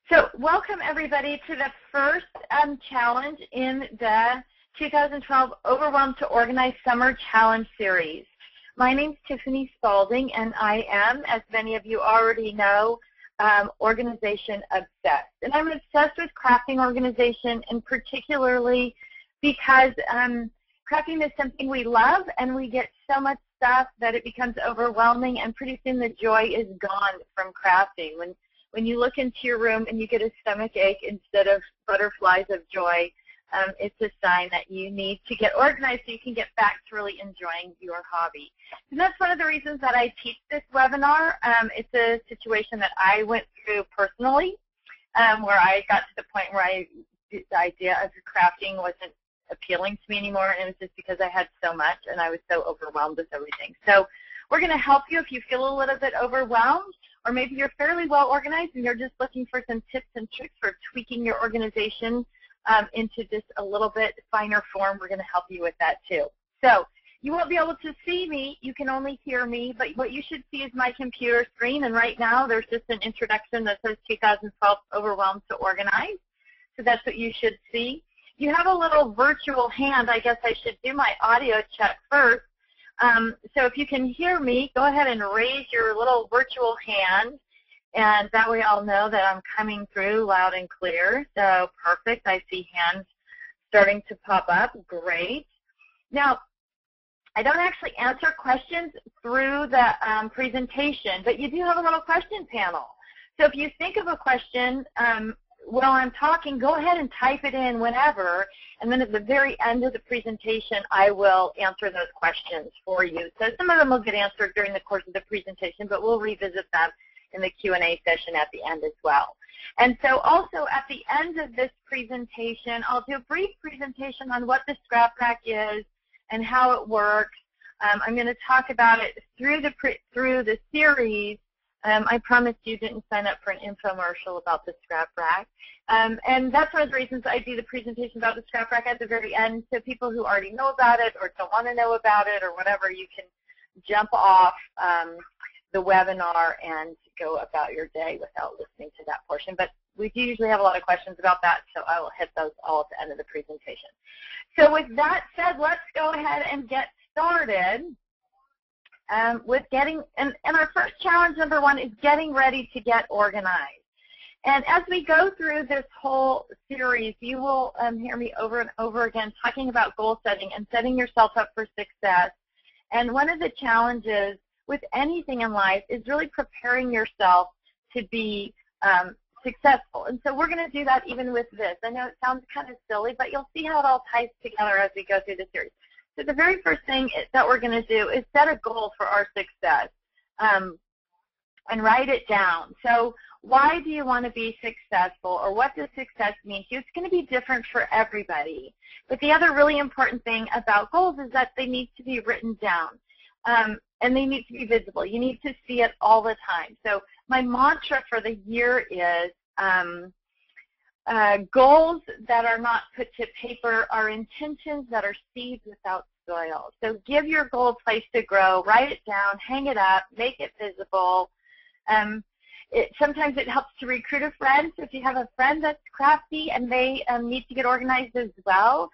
So welcome everybody to the first challenge in the 2012 Overwhelmed to Organize Summer Challenge Series. My name's Tiffany Spalding, and I am, as many of you already know, organization obsessed. And I'm obsessed with crafting organization, and particularly because crafting is something we love, and we get so much stuff that it becomes overwhelming, and pretty soon the joy is gone from crafting. When you look into your room and you get a stomach ache instead of butterflies of joy, it's a sign that you need to get organized so you can get back to really enjoying your hobby. And that's one of the reasons that I teach this webinar. It's a situation that I went through personally, where I got to the point where the idea of crafting wasn't appealing to me anymore, and it was just because I had so much and I was so overwhelmed with everything. So we're going to help you if you feel a little bit overwhelmed, or maybe you're fairly well organized and you're just looking for some tips and tricks for tweaking your organization into just a little bit finer form. We're going to help you with that too. So you won't be able to see me, you can only hear me, but what you should see is my computer screen, and right now there's just an introduction that says 2012 Overwhelmed to Organize. So that's what you should see. You have a little virtual hand. I guess I should do my audio check first. So if you can hear me, go ahead and raise your little virtual hand, and that way I'll know that I'm coming through loud and clear. So perfect. I see hands starting to pop up. Great. Now, I don't actually answer questions through the presentation, but you do have a little question panel. So if you think of a question while I'm talking, go ahead and type it in whenever, and then at the very end of the presentation, I will answer those questions for you. So some of them will get answered during the course of the presentation, but we'll revisit them in the Q&A session at the end as well. And so also at the end of this presentation, I'll do a brief presentation on what the Scrap Rack is and how it works. I'm going to talk about it through the series. I promised you didn't sign up for an infomercial about the Scrap Rack. And that's one of the reasons I do the presentation about the Scrap Rack at the very end, so people who already know about it or don't want to know about it or whatever, you can jump off the webinar and go about your day without listening to that portion. But we do usually have a lot of questions about that, so I will hit those all at the end of the presentation. So with that said, let's go ahead and get started. With getting, and our first challenge, number one, is getting ready to get organized. And as we go through this whole series, you will hear me over and over again talking about goal setting and setting yourself up for success. And one of the challenges with anything in life is really preparing yourself to be successful. And so we're going to do that even with this. I know it sounds kind of silly, but you'll see how it all ties together as we go through the series. So the very first thing that we're going to do is set a goal for our success and write it down. So why do you want to be successful, or what does success mean to you? It's going to be different for everybody. But the other really important thing about goals is that they need to be written down, and they need to be visible. You need to see it all the time. So my mantra for the year is goals that are not put to paper are intentions that are seeds without soil. So give your goal a place to grow, write it down, hang it up, make it visible. Sometimes it helps to recruit a friend. So if you have a friend that's crafty and they need to get organized as well,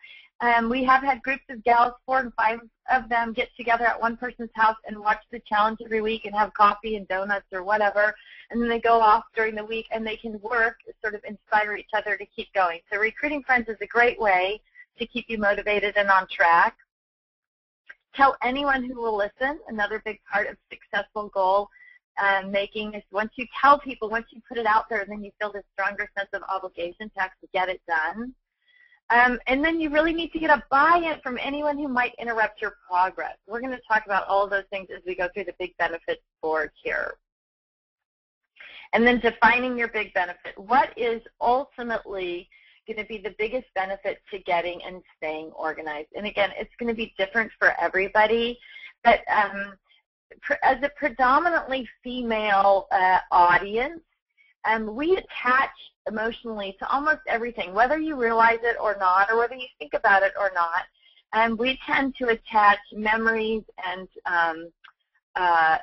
we have had groups of gals, 4 and 5 of them, get together at one person's house and watch the challenge every week and have coffee and donuts or whatever, and then they go off during the week and they can work, sort of inspire each other to keep going. So recruiting friends is a great way to keep you motivated and on track. Tell anyone who will listen. Another big part of successful goal making is once you tell people, once you put it out there, then you feel this stronger sense of obligation to actually get it done. And then you really need to get a buy-in from anyone who might interrupt your progress. We're going to talk about all of those things as we go through the big benefits board here. And then defining your big benefit. What is ultimately going to be the biggest benefit to getting and staying organized? And again, it's going to be different for everybody. But as a predominantly female audience, we attach emotionally to almost everything, whether you realize it or not, or whether you think about it or not. We tend to attach memories and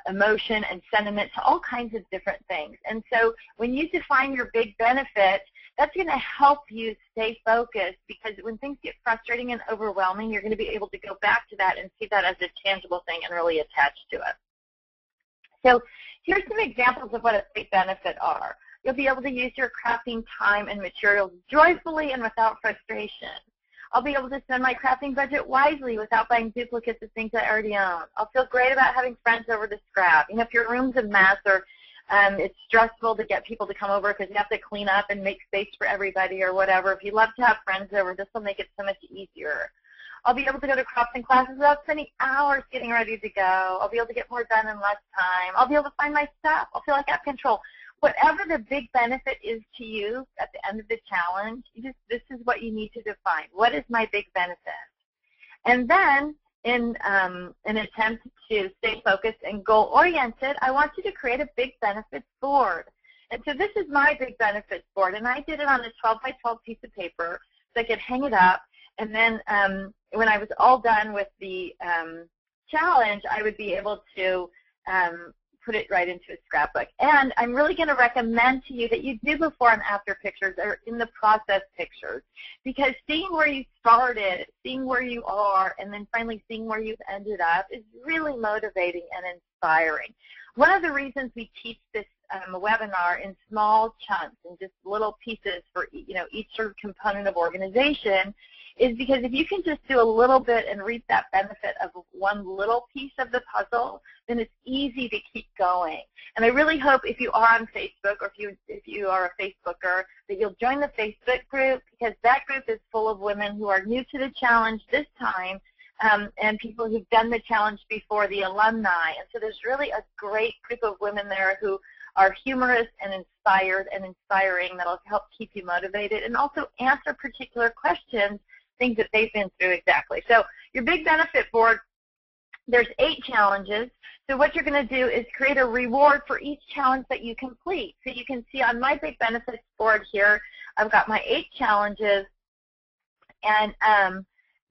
emotion and sentiment to all kinds of different things. And so when you define your big benefit, that's going to help you stay focused, because when things get frustrating and overwhelming, you're going to be able to go back to that and see that as a tangible thing and really attach to it. So here's some examples of what a big benefit are. You'll be able to use your crafting time and materials joyfully and without frustration. I'll be able to spend my crafting budget wisely without buying duplicates of things I already own. I'll feel great about having friends over to scrap. You know, if your room's a mess or it's stressful to get people to come over because you have to clean up and make space for everybody or whatever, if you love to have friends over, this will make it so much easier. I'll be able to go to crafting classes without spending hours getting ready to go. I'll be able to get more done in less time. I'll be able to find my stuff. I'll feel like I have control. Whatever the big benefit is to you at the end of the challenge, this is what you need to define. What is my big benefit? And then in an attempt to stay focused and goal-oriented, I want you to create a big benefits board. And so this is my big benefits board, and I did it on a 12 by 12 piece of paper so I could hang it up. And then when I was all done with the challenge, I would be able to put it right into a scrapbook. And I'm really going to recommend to you that you do before and after pictures or in the process pictures, because seeing where you started, seeing where you are, and then finally seeing where you've ended up is really motivating and inspiring. One of the reasons we teach this webinar in small chunks and just little pieces for each sort of component of organization is because if you can just do a little bit and reap that benefit of one little piece of the puzzle, then it's easy to keep going. And I really hope if you are on Facebook or if you are a Facebooker that you'll join the Facebook group, because that group is full of women who are new to the challenge this time and people who've done the challenge before, the alumni. And so there's really a great group of women there who are humorous and inspired and inspiring that will help keep you motivated and also answer particular questions, things that they've been through exactly. So your big benefit board, there's 8 challenges. So what you're going to do is create a reward for each challenge that you complete. So you can see on my big benefits board here, I've got my 8 challenges, and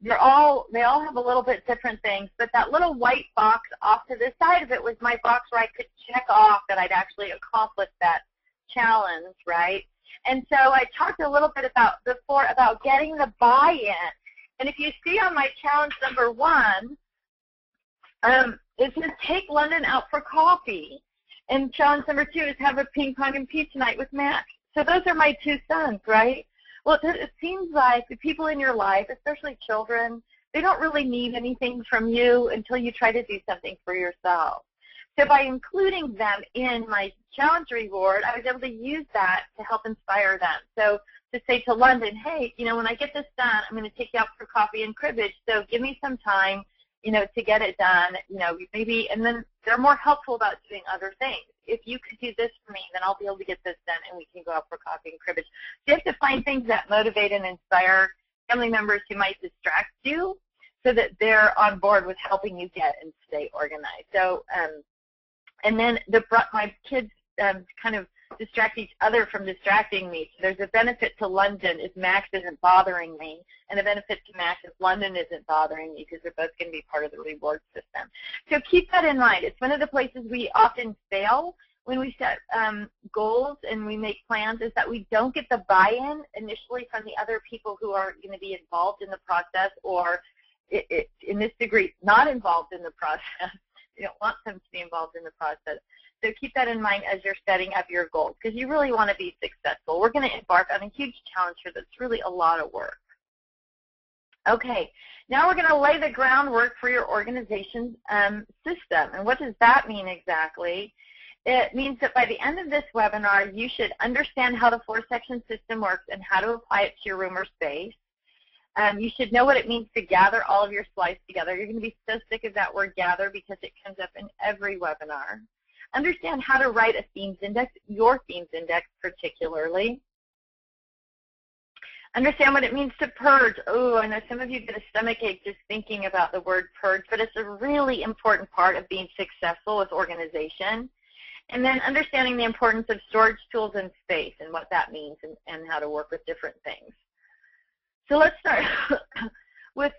they all have a little bit different things, but that little white box off to the side of it was my box where I could check off that I'd actually accomplished that challenge, right? And so I talked a little bit before about getting the buy-in. And if you see on my challenge number 1, it says take London out for coffee. And challenge number 2 is have a ping pong and pizza night with Max. So those are my 2 sons, right? Well, it seems like the people in your life, especially children, they don't really need anything from you until you try to do something for yourself. So by including them in my challenge reward, I was able to use that to help inspire them. So to say to London, hey, when I get this done, I'm going to take you out for coffee and cribbage, so give me some time, to get it done, maybe, and then they're more helpful about doing other things. If you could do this for me, then I'll be able to get this done and we can go out for coffee and cribbage. So you have to find things that motivate and inspire family members who might distract you so that they're on board with helping you get and stay organized. So, and then my kids kind of distract each other from distracting me. So there's a benefit to London if Max isn't bothering me, and a benefit to Max if London isn't bothering me, because they're both going to be part of the reward system. So keep that in mind. It's one of the places we often fail when we set goals and we make plans, is that we don't get the buy-in initially from the other people who are going to be involved in the process, or in this degree, not involved in the process. You don't want them to be involved in the process. So keep that in mind as you're setting up your goals, because you really want to be successful. We're going to embark on a huge challenge here that's really a lot of work. Okay, now we're going to lay the groundwork for your organization's system. And what does that mean exactly? It means that by the end of this webinar, you should understand how the 4-section system works and how to apply it to your room or space. You should know what it means to gather all of your slides together. You're going to be so sick of that word gather because it comes up in every webinar. Understand how to write a themes index, your themes index particularly. Understand what it means to purge. Oh, I know some of you get a stomachache just thinking about the word purge, but it's a really important part of being successful with organization. And then understanding the importance of storage tools and space and what that means and how to work with different things. So let's start with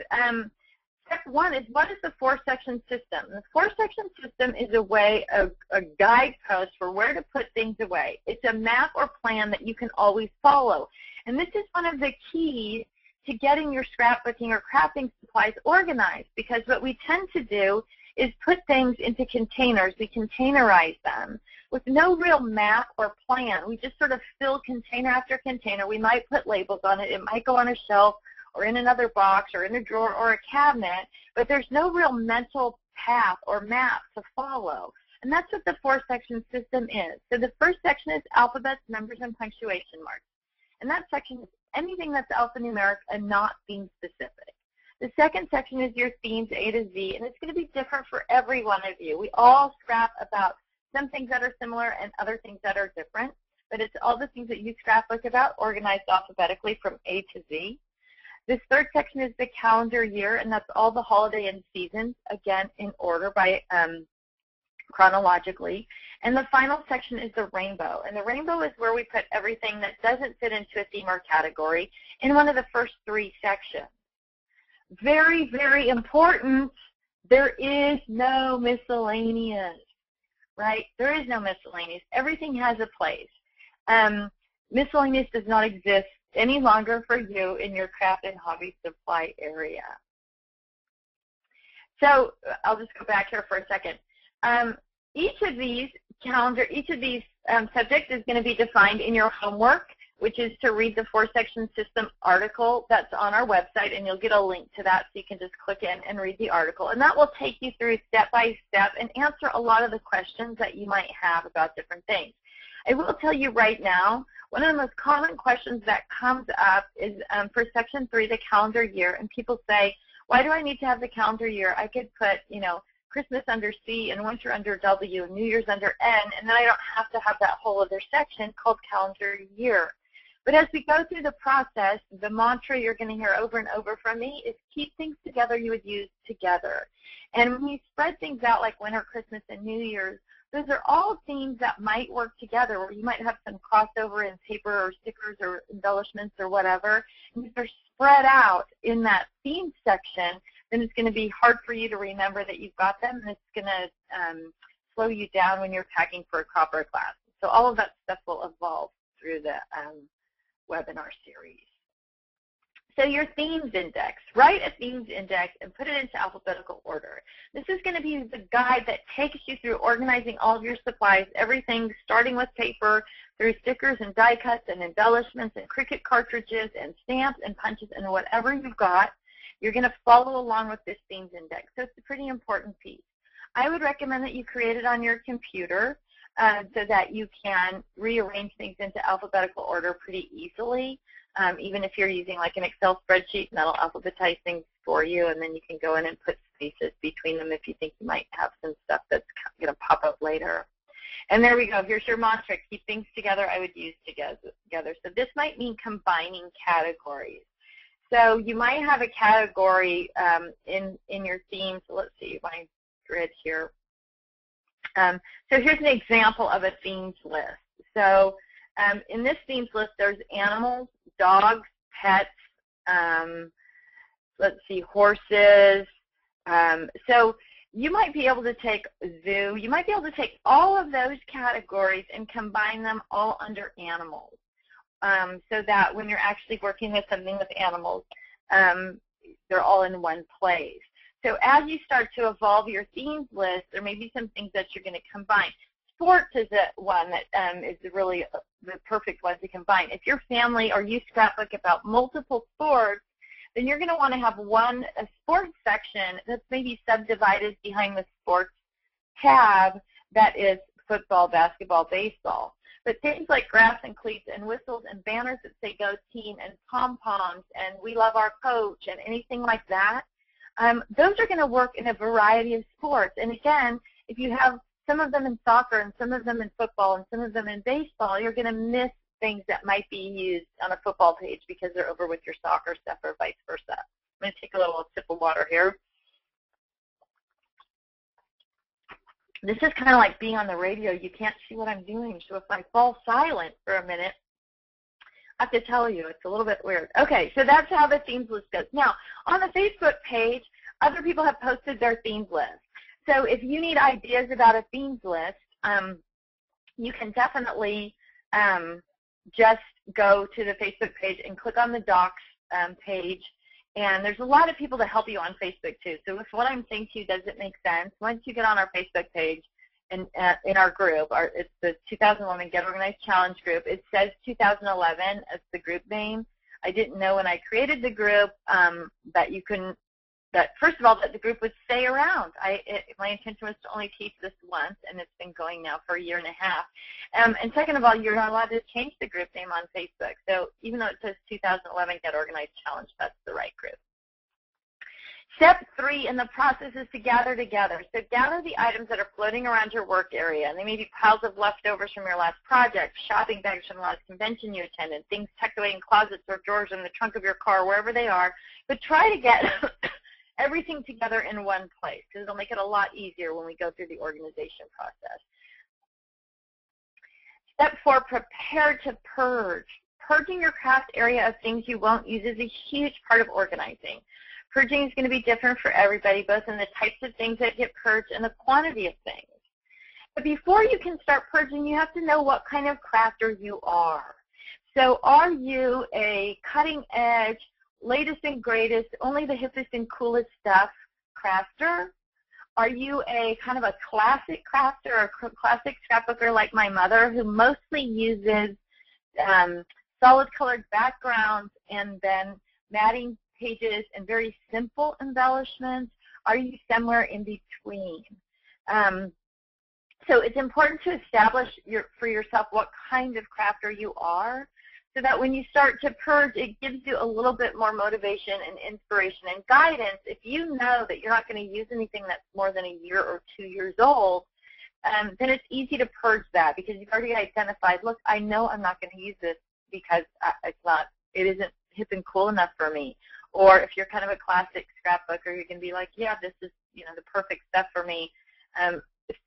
step one is, what is the four-section system? The four-section system is a guidepost for where to put things away. It's a map or plan that you can always follow. And this is one of the keys to getting your scrapbooking or crafting supplies organized, because what we tend to do is put things into containers. We containerize them with no real map or plan. We just sort of fill container after container. We might put labels on it. It might go on a shelf or in another box or in a drawer or a cabinet, but there's no real mental path or map to follow. And that's what the four-section system is. So the first section is alphabets, numbers, and punctuation marks. And that section is anything that's alphanumeric and not theme specific. The second section is your themes, A to Z, and it's going to be different for every one of you. We all scrap about some things that are similar and other things that are different, but it's all the things that you scrapbook about organized alphabetically from A to Z. This third section is the calendar year, and that's all the holiday and seasons, again, in order by chronologically. And the final section is the rainbow. And the rainbow is where we put everything that doesn't fit into a theme or category in one of the first three sections. Very, very important, there is no miscellaneous, right? There is no miscellaneous. Everything has a place. Miscellaneous does not exist any longer for you in your craft and hobby supply area. So I'll just go back here for a second. Each of these subjects is going to be defined in your homework, which is to read the four-section system article that's on our website, and you'll get a link to that, so you can just click in and read the article. And that will take you through step by step and answer a lot of the questions that you might have about different things. I will tell you right now, one of the most common questions that comes up is for section 3, the calendar year, and people say, why do I need to have the calendar year? I could put, you know, Christmas under C and winter under W and New Year's under N, and then I don't have to have that whole other section called calendar year. But as we go through the process, the mantra you're going to hear over and over from me is keep things together you would use together. And when you spread things out like winter, Christmas, and New Year's, those are all themes that might work together, where you might have some crossover in paper or stickers or embellishments or whatever. And if they're spread out in that theme section, then it's going to be hard for you to remember that you've got them, and it's going to slow you down when you're packing for a crop or a class. So all of that stuff will evolve through the webinar series. So your themes index, write a themes index and put it into alphabetical order. This is going to be the guide that takes you through organizing all of your supplies, everything starting with paper through stickers and die cuts and embellishments and Cricut cartridges and stamps and punches and whatever you've got. You're going to follow along with this themes index. So it's a pretty important piece. I would recommend that you create it on your computer so that you can rearrange things into alphabetical order pretty easily. Even if you're using like an Excel spreadsheet, and that'll alphabetize things for you, and then you can go in and put spaces between them if you think you might have some stuff that's going to pop up later. And there we go. Here's your mantra. Keep things together I would use together. So this might mean combining categories. So you might have a category in your theme. So let's see my grid here. So here's an example of a themes list. So in this themes list, there's animals, dogs, pets, let's see, horses. So you might be able to take zoo. You might be able to take all of those categories and combine them all under animals, so that when you're actually working with something with animals, they're all in one place. So as you start to evolve your themes list, there may be some things that you're going to combine. Sports is one that is really the perfect one to combine. If your family or you scrapbook about multiple sports, then you're going to want to have a sports section that's maybe subdivided behind the sports tab that is football, basketball, baseball. But things like grass and cleats and whistles and banners that say Go Team and pom-poms and We Love Our Coach and anything like that, those are going to work in a variety of sports. And again, if you have some of them in soccer and some of them in football and some of them in baseball, you're going to miss things that might be used on a football page because they're over with your soccer stuff or vice versa. I'm going to take a little sip of water here. This is kind of like being on the radio. You can't see what I'm doing, so if I fall silent for a minute, I have to tell you, it's a little bit weird. Okay, so that's how the themes list goes. Now, on the Facebook page, Other people have posted their themes list. So if you need ideas about a themes list, you can definitely just go to the Facebook page and click on the docs page. And there's a lot of people to help you on Facebook too. So if what I'm saying to you doesn't make sense, once you get on our Facebook page and in our group, it's the 2011 Get Organized Challenge group. It says 2011 as the group name. I didn't know when I created the group that first of all, that the group would stay around. My intention was to only teach this once, and it's been going now for a year and a half. And second of all, you're not allowed to change the group name on Facebook. So even though it says 2011 Get Organized Challenge, that's the right group. Step 3 in the process is to gather together. So gather the items that are floating around your work area. And they may be piles of leftovers from your last project, shopping bags from the last convention you attended, things tucked away in closets or drawers in the trunk of your car, wherever they are. But try to get everything together in one place, because it'll make it a lot easier when we go through the organization process. Step 4, prepare to purge. Purging your craft area of things you won't use is a huge part of organizing. Purging is going to be different for everybody, both in the types of things that get purged and the quantity of things. But before you can start purging, you have to know what kind of crafter you are. So are you a cutting edge, latest and greatest, only the hippest and coolest stuff crafter? Are you a kind of a classic crafter or a classic scrapbooker like my mother, who mostly uses solid colored backgrounds and then matting pages and very simple embellishments? Are you somewhere in between? So it's important to establish for yourself what kind of crafter you are, so that when you start to purge, it gives you a little bit more motivation and inspiration and guidance. If you know that you're not going to use anything that's more than a year or 2 years old, then it's easy to purge that, because you've already identified, look, I know I'm not going to use this because it isn't hip and cool enough for me. Or if you're kind of a classic scrapbooker, you can be like, yeah, this is the perfect stuff for me.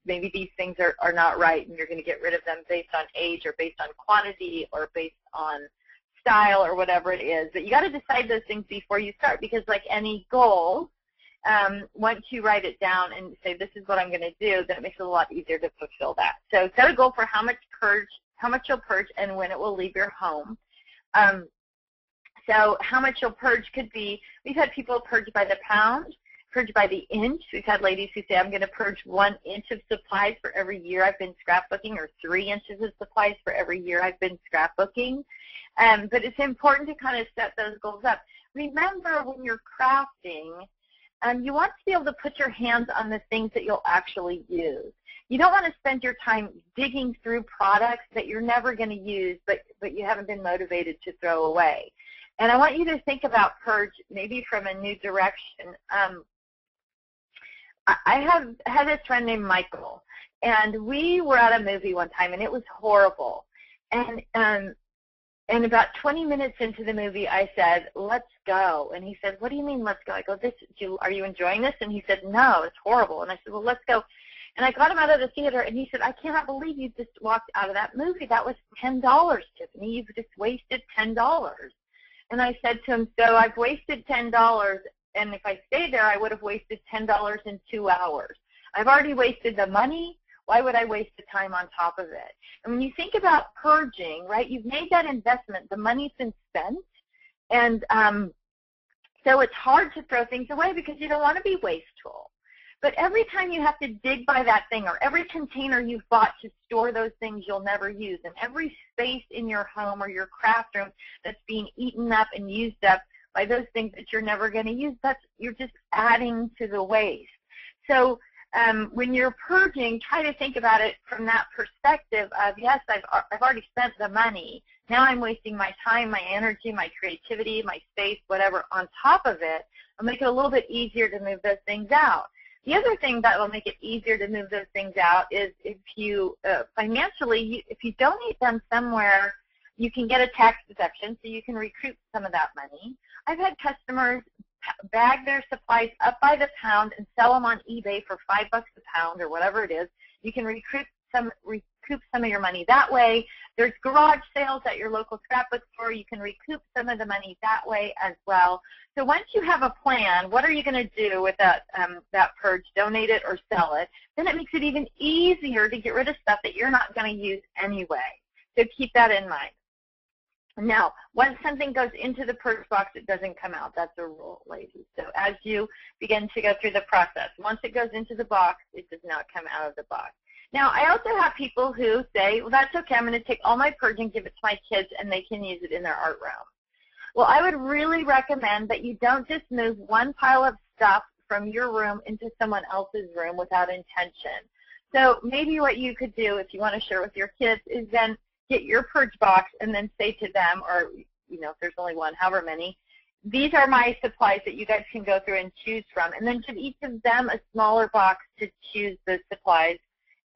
Maybe these things are not right, and you're going to get rid of them based on age or based on quantity or based on style or whatever it is. But you got to decide those things before you start, because like any goal, once you write it down and say, this is what I'm going to do, then it makes it a lot easier to fulfill that. So set a goal for how much you'll purge and when it will leave your home. So how much you'll purge could be, we've had people purge by the pound, purge by the inch. We've had ladies who say, I'm going to purge 1 inch of supplies for every year I've been scrapbooking, or 3 inches of supplies for every year I've been scrapbooking. But it's important to kind of set those goals up. Remember, when you're crafting, you want to be able to put your hands on the things that you'll actually use. You don't want to spend your time digging through products that you're never going to use, but you haven't been motivated to throw away. And I want you to think about purge maybe from a new direction. I have had this friend named Michael, and we were at a movie one time, and it was horrible. And about 20 minutes into the movie, I said, let's go. And he said, what do you mean, let's go? I go, are you enjoying this? And he said, no, it's horrible. And I said, well, let's go. And I got him out of the theater, and he said, I cannot believe you just walked out of that movie. That was $10, Tiffany. You've just wasted $10. And I said to him, so I've wasted $10, and if I stayed there, I would have wasted $10 in 2 hours. I've already wasted the money. Why would I waste the time on top of it? And when you think about purging, right, you've made that investment. The money's been spent, and so it's hard to throw things away because you don't want to be wasteful. But every time you have to dig by that thing, or every container you've bought to store those things you'll never use, and every space in your home or your craft room that's being eaten up and used up by those things that you're never going to use, you're just adding to the waste. So when you're purging, try to think about it from that perspective of, yes, I've already spent the money. Now I'm wasting my time, my energy, my creativity, my space, whatever, on top of it. I'll make it a little bit easier to move those things out. The other thing that will make it easier to move those things out is if you financially, if you donate them somewhere, you can get a tax deduction, so you can recoup some of that money. I've had customers bag their supplies up by the pound and sell them on eBay for $5 a pound or whatever it is. You can recoup some of your money that way. There's garage sales at your local scrapbook store. You can recoup some of the money that way as well. So once you have a plan, what are you going to do with that purge? Donate it or sell it? Then it makes it even easier to get rid of stuff that you're not going to use anyway. So keep that in mind. Now, once something goes into the purge box, it doesn't come out. That's a rule, ladies. So as you begin to go through the process, once it goes into the box, it does not come out of the box. Now, I also have people who say, well, that's okay. I'm going to take all my purge and give it to my kids, and they can use it in their art room. Well, I would really recommend that you don't just move one pile of stuff from your room into someone else's room without intention. So maybe what you could do if you want to share with your kids is then get your purge box and then say to them, or if there's only one, however many, these are my supplies that you guys can go through and choose from. And then give each of them a smaller box to choose the supplies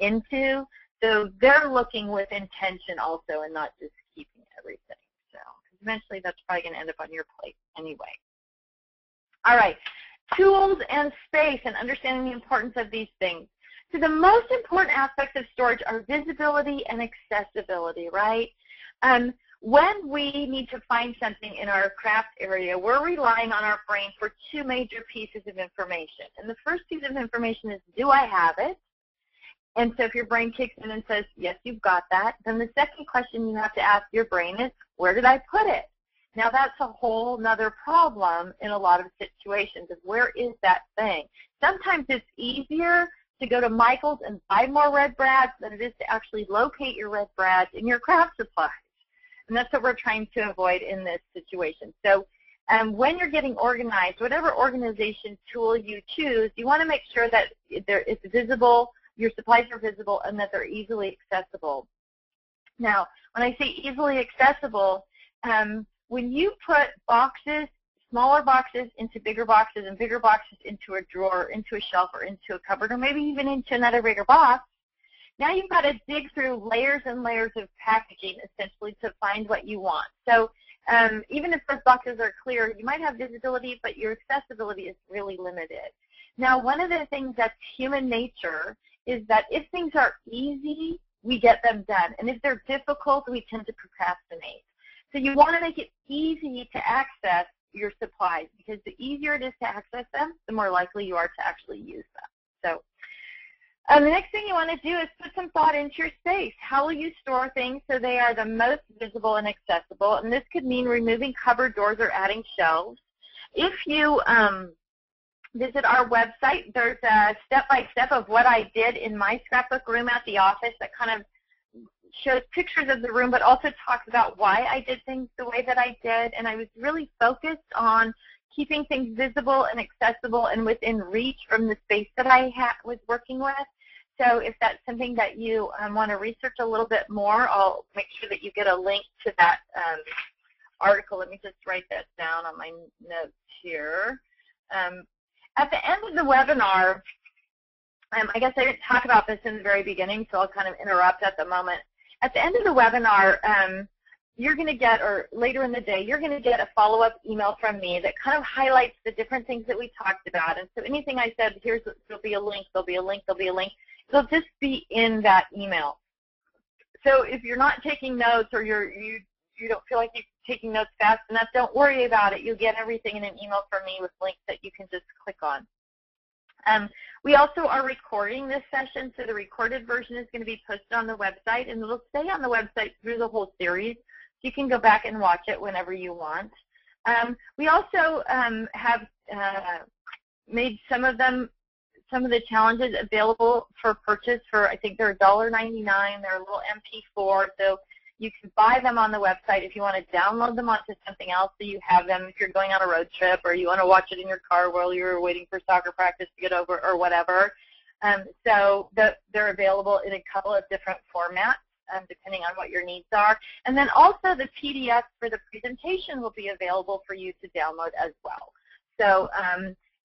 into. So they're looking with intention also and not just keeping everything. So eventually that's probably going to end up on your plate anyway. All right, tools and space and understanding the importance of these things. So the most important aspects of storage are visibility and accessibility, right? When we need to find something in our craft area, we're relying on our brain for two major pieces of information. And the first piece of information is, do I have it? And so if your brain kicks in and says, yes, you've got that, then the second question you have to ask your brain is, where did I put it? Now that's a whole nother problem in a lot of situations of where is that thing? Sometimes it's easier to go to Michael's and buy more red brads than it is to actually locate your red brads in your craft supplies. And that's what we're trying to avoid in this situation. So when you're getting organized, whatever organization tool you choose, you want to make sure that it's visible, your supplies are visible, and that they're easily accessible. Now, when I say easily accessible, when you put boxes, smaller boxes into bigger boxes and bigger boxes into a drawer, into a shelf, or into a cupboard, or maybe even into another bigger box, now you've got to dig through layers and layers of packaging essentially to find what you want. So even if those boxes are clear, you might have visibility, but your accessibility is really limited. Now, one of the things that's human nature is that if things are easy, we get them done. And if they're difficult, we tend to procrastinate. So you want to make it easy to access your supplies, because the easier it is to access them, the more likely you are to actually use them. So the next thing you want to do is put some thought into your space. How will you store things so they are the most visible and accessible? And this could mean removing cupboard doors or adding shelves. If you visit our website, there's a step-by-step of what I did in my scrapbook room at the office that kind of shows pictures of the room, but also talks about why I did things the way that I did. And I was really focused on keeping things visible and accessible and within reach from the space that I was working with. So if that's something that you want to research a little bit more, I'll make sure that you get a link to that article. Let me just write that down on my notes here. At the end of the webinar, I guess I didn't talk about this in the very beginning, so I'll kind of interrupt at the moment. At the end of the webinar, you're going to get, or later in the day, you're going to get a follow-up email from me that kind of highlights the different things that we talked about. And so anything I said, there'll be a link, there'll be a link, there'll be a link. It'll just be in that email. So if you're not taking notes, or you don't feel like you're taking notes fast enough, don't worry about it. You'll get everything in an email from me with links that you can just click on. We also are recording this session, so the recorded version is going to be posted on the website, and it'll stay on the website through the whole series. So you can go back and watch it whenever you want. We also have made some of the challenges available for purchase for, I think they're $1.99. They're a little MP4, so you can buy them on the website if you want to download them onto something else so you have them if you're going on a road trip, or you want to watch it in your car while you're waiting for soccer practice to get over, or whatever. So they're available in a couple of different formats, depending on what your needs are. And then also the PDF for the presentation will be available for you to download as well. So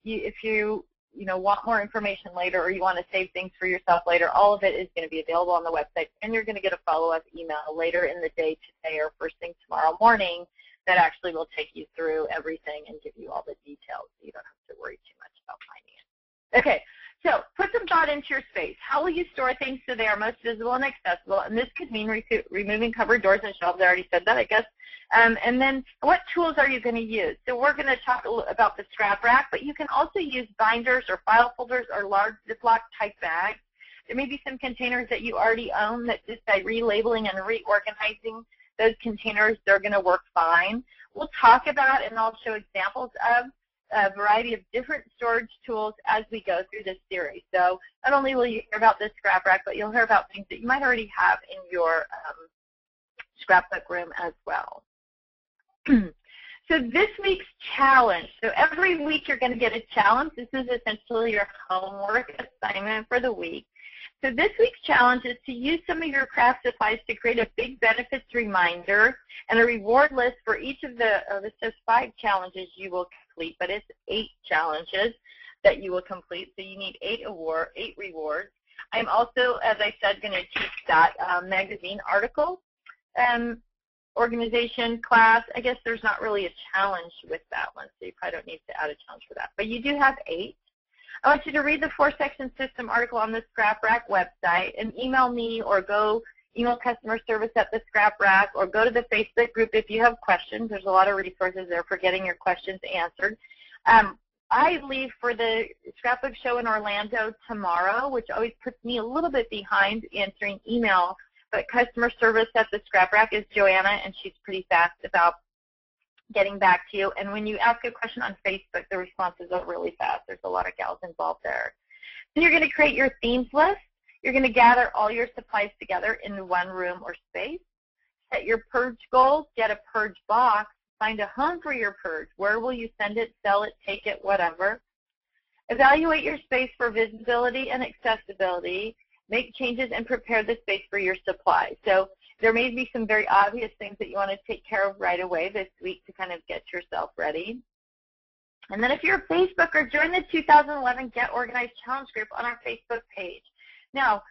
if you want more information later, or you want to save things for yourself later, all of it is going to be available on the website, and you're going to get a follow-up email later in the day today or first thing tomorrow morning that actually will take you through everything and give you all the details, so you don't have to worry too much about finding it. Okay, So put some thought into your space. How will you store things so they are most visible and accessible? And this could mean removing cupboard doors and shelves. I already said that, I guess. And then what tools are you going to use? So we're going to talk a little about the scrap rack, but you can also use binders or file folders or large Ziploc type bags. There may be some containers that you already own that just by relabeling and reorganizing those containers, they're going to work fine. We'll talk about and I'll show examples of a variety of different storage tools as we go through this series. So not only will you hear about this scrap rack, but you'll hear about things that you might already have in your scrapbook room as well. So this week's challenge. So every week you're going to get a challenge. This is essentially your homework assignment for the week. So this week's challenge is to use some of your craft supplies to create a big benefits reminder and a reward list for each of the, this says 5 challenges you will complete, but it's 8 challenges that you will complete. So you need 8 rewards. I'm also, as I said, going to teach that magazine article organization class. I guess there's not really a challenge with that one, so you probably don't need to add a challenge for that. But you do have 8. I want you to read the 4-section system article on the Scrap Rack website and email me or go email customer service at the Scrap Rack or go to the Facebook group if you have questions. There's a lot of resources there for getting your questions answered. I leave for the Scrapbook Show in Orlando tomorrow, which always puts me a little bit behind answering email, but customer service at the Scrap Rack is Joanna, and she's pretty fast about getting back to you. And when you ask a question on Facebook, the responses are really fast. There's a lot of gals involved there. So you're going to create your themes list. You're going to gather all your supplies together in one room or space. Set your purge goals. Get a purge box. Find a home for your purge. Where will you send it, sell it, take it, whatever. Evaluate your space for visibility and accessibility. Make changes and prepare the space for your supplies. So there may be some very obvious things that you want to take care of right away this week to kind of get yourself ready. And then if you're a Facebooker, join the 2011 Get Organized Challenge group on our Facebook page. Now,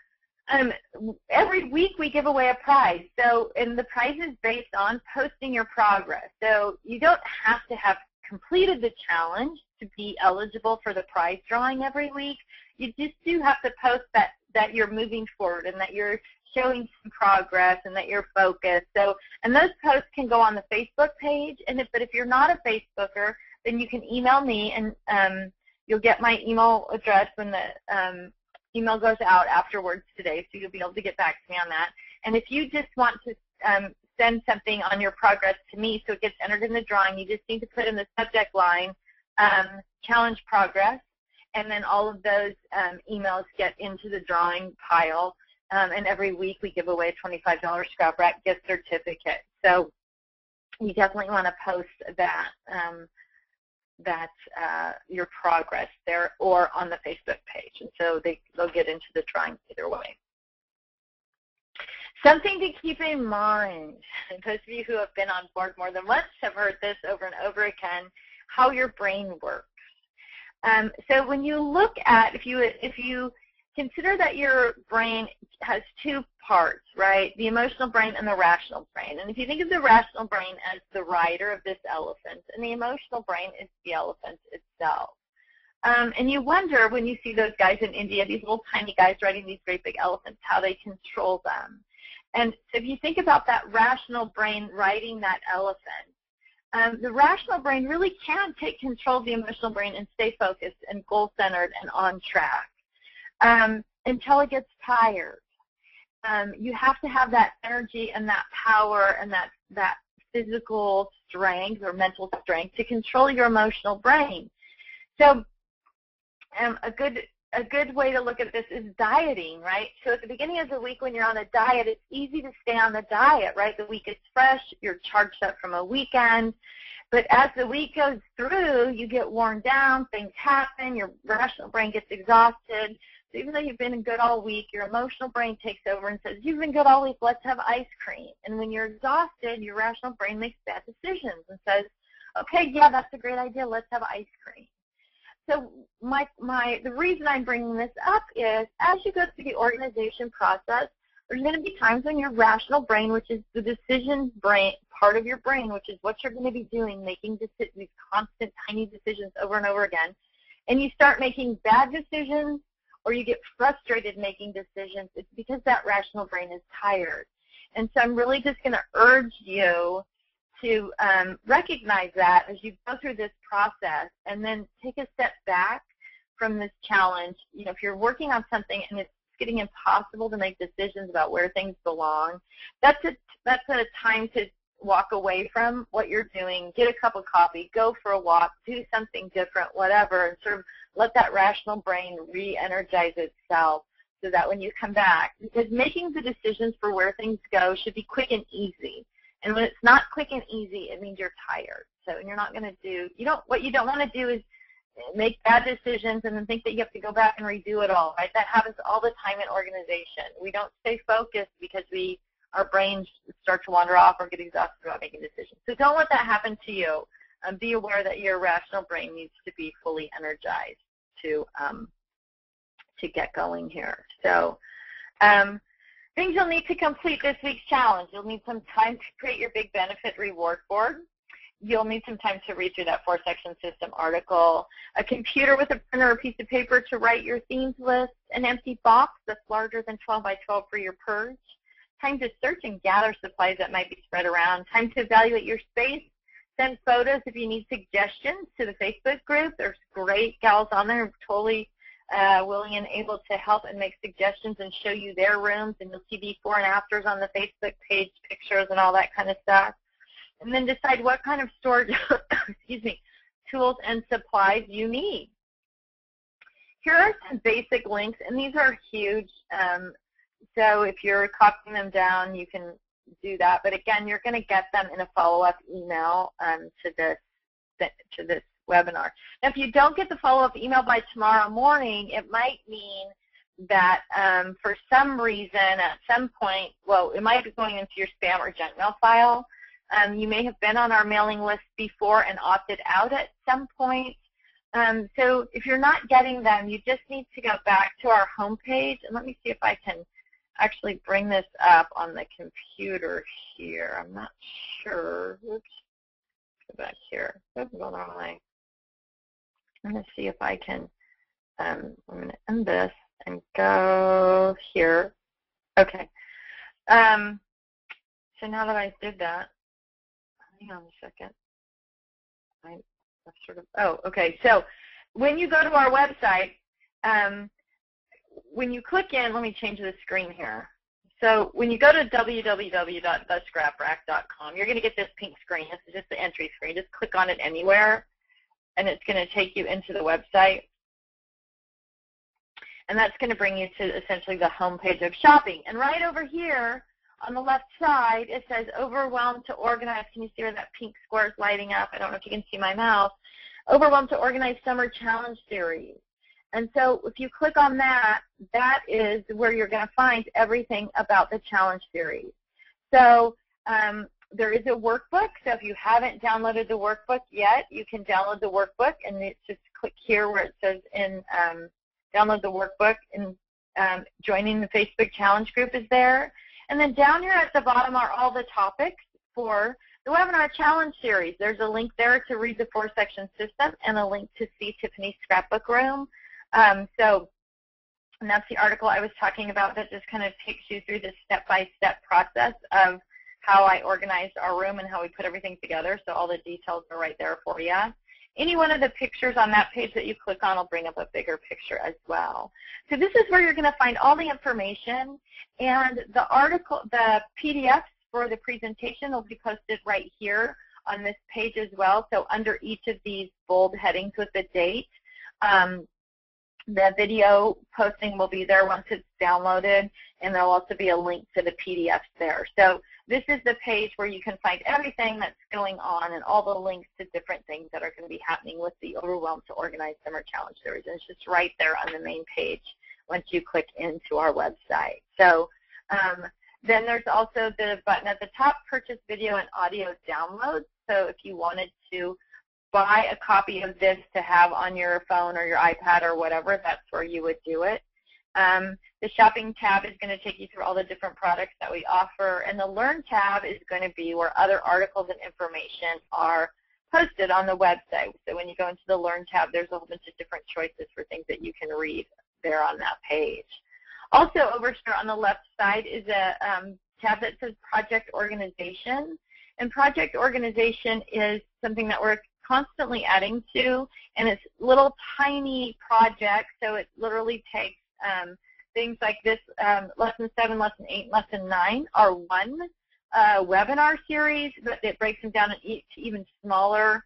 every week we give away a prize. So, and the prize is based on posting your progress. So you don't have to have completed the challenge to be eligible for the prize drawing every week. You just do have to post that you're moving forward and that you're showing some progress and that you're focused. So, and those posts can go on the Facebook page. But if you're not a Facebooker, then you can email me, and you'll get my email address when the email goes out afterwards today, so you'll be able to get back to me on that. And if you just want to send something on your progress to me so it gets entered in the drawing, you just need to put in the subject line challenge progress, and then all of those emails get into the drawing pile. And every week we give away a $25 Scrap Rack gift certificate. So you definitely want to post that, your progress there or on the Facebook page. And so they'll get into the drawing either way. Something to keep in mind, and those of you who have been on board more than once have heard this over and over again, how your brain works. So when you look at, if you consider that your brain has 2 parts, right? The emotional brain and the rational brain. And if you think of the rational brain as the rider of this elephant, and the emotional brain is the elephant itself. And you wonder when you see those guys in India, these little tiny guys riding these great big elephants, how they control them. And so if you think about that rational brain riding that elephant, the rational brain really can take control of the emotional brain and stay focused and goal-centered and on track until it gets tired. You have to have that energy and that power and that physical strength or mental strength to control your emotional brain. So a good way to look at this is dieting, right? So at the beginning of the week when you're on a diet, it's easy to stay on the diet, right? The week is fresh, you're charged up from a weekend. But as the week goes through, you get worn down, things happen, your rational brain gets exhausted. So even though you've been good all week, your emotional brain takes over and says, you've been good all week, let's have ice cream. And when you're exhausted, your rational brain makes bad decisions and says, okay, yeah, that's a great idea, let's have ice cream. So the reason I'm bringing this up is as you go through the organization process, there's going to be times when your rational brain, which is the decision brain, part of your brain, which is what you're going to be doing, making these constant tiny decisions over and over again, and you start making bad decisions or you get frustrated making decisions, it's because that rational brain is tired. And so I'm really just going to urge you to recognize that as you go through this process, and then take a step back from this challenge. You know, if you're working on something and it's getting impossible to make decisions about where things belong, that's a time to walk away from what you're doing, get a cup of coffee, go for a walk, do something different, whatever, and sort of let that rational brain re-energize itself, so that when you come back, because making the decisions for where things go should be quick and easy. And when it's not quick and easy, it means you're tired. So you're not going to do, what you don't want to do is make bad decisions and then think that you have to go back and redo it all, right? That happens all the time in organization. We don't stay focused because our brains start to wander off or get exhausted about making decisions. So don't let that happen to you. Be aware that your rational brain needs to be fully energized to get going here. So things you'll need to complete this week's challenge. You'll need some time to create your big benefit reward board. You'll need some time to read through that 4-section system article, a computer with a printer or a piece of paper to write your themes list, an empty box that's larger than 12 by 12 for your purge, time to search and gather supplies that might be spread around, time to evaluate your space, send photos if you need suggestions to the Facebook group. There's great gals on there totally willing and able to help and make suggestions and show you their rooms, and you'll see before and afters on the Facebook page, pictures and all that kind of stuff. And then decide what kind of storage tools and supplies you need. Here are some basic links, and these are huge. So if you're copying them down, you can do that. But again, you're going to get them in a follow-up email to this webinar. Now, if you don't get the follow-up email by tomorrow morning, it might mean that for some reason, at some point, well, it might be going into your spam or junk mail file. You may have been on our mailing list before and opted out at some point. So if you're not getting them, you just need to go back to our homepage. And let me see if I can actually bring this up on the computer here. I'm not sure. Oops. Go back here. Oops, I'm going the wrong way. I'm going to see if I can, I'm going to end this and go here. Okay. So now that I did that, hang on a second. Okay. So when you go to our website, when you click in, let me change the screen here. So when you go to www.thescraprack.com, you're going to get this pink screen. This is just the entry screen. Just click on it anywhere, and it's going to take you into the website. And that's going to bring you to essentially the home page of shopping. And right over here on the left side, it says Overwhelmed to Organize. Can you see where that pink square is lighting up? I don't know if you can see my mouse. Overwhelmed to Organize Summer Challenge Series. And so if you click on that, that is where you're going to find everything about the challenge series. So there is a workbook. So if you haven't downloaded the workbook yet, you can download the workbook, and it's just click here where it says download the workbook, and joining the Facebook challenge group is there. And then down here at the bottom are all the topics for the webinar challenge series. There's a link there to read the 4-section system and a link to see Tiffany's scrapbook room. And that's the article I was talking about that just kind of takes you through the step-by-step process of how I organized our room and how we put everything together. So all the details are right there for you. Any one of the pictures on that page that you click on will bring up a bigger picture as well. So this is where you're going to find all the information, and the article, the PDFs for the presentation will be posted right here on this page as well. So under each of these bold headings with the date, the video posting will be there once it's downloaded, and there will also be a link to the PDFs there. So this is the page where you can find everything that's going on and all the links to different things that are going to be happening with the Overwhelmed to Organize Summer Challenge Series. And it's just right there on the main page once you click into our website. So then there's also the button at the top, Purchase Video and Audio Downloads. So if you wanted to buy a copy of this to have on your phone or your iPad or whatever, that's where you would do it. The shopping tab is going to take you through all the different products that we offer, and the Learn tab is going to be where other articles and information are posted on the website. So when you go into the Learn tab, there's a whole bunch of different choices for things that you can read there on that page. Also over here on the left side is a tab that says Project Organization. And Project Organization is something that we're constantly adding to, and it's little tiny projects, so it literally takes things like this, Lesson 7, Lesson 8, Lesson 9 are one webinar series, but it breaks them down to even smaller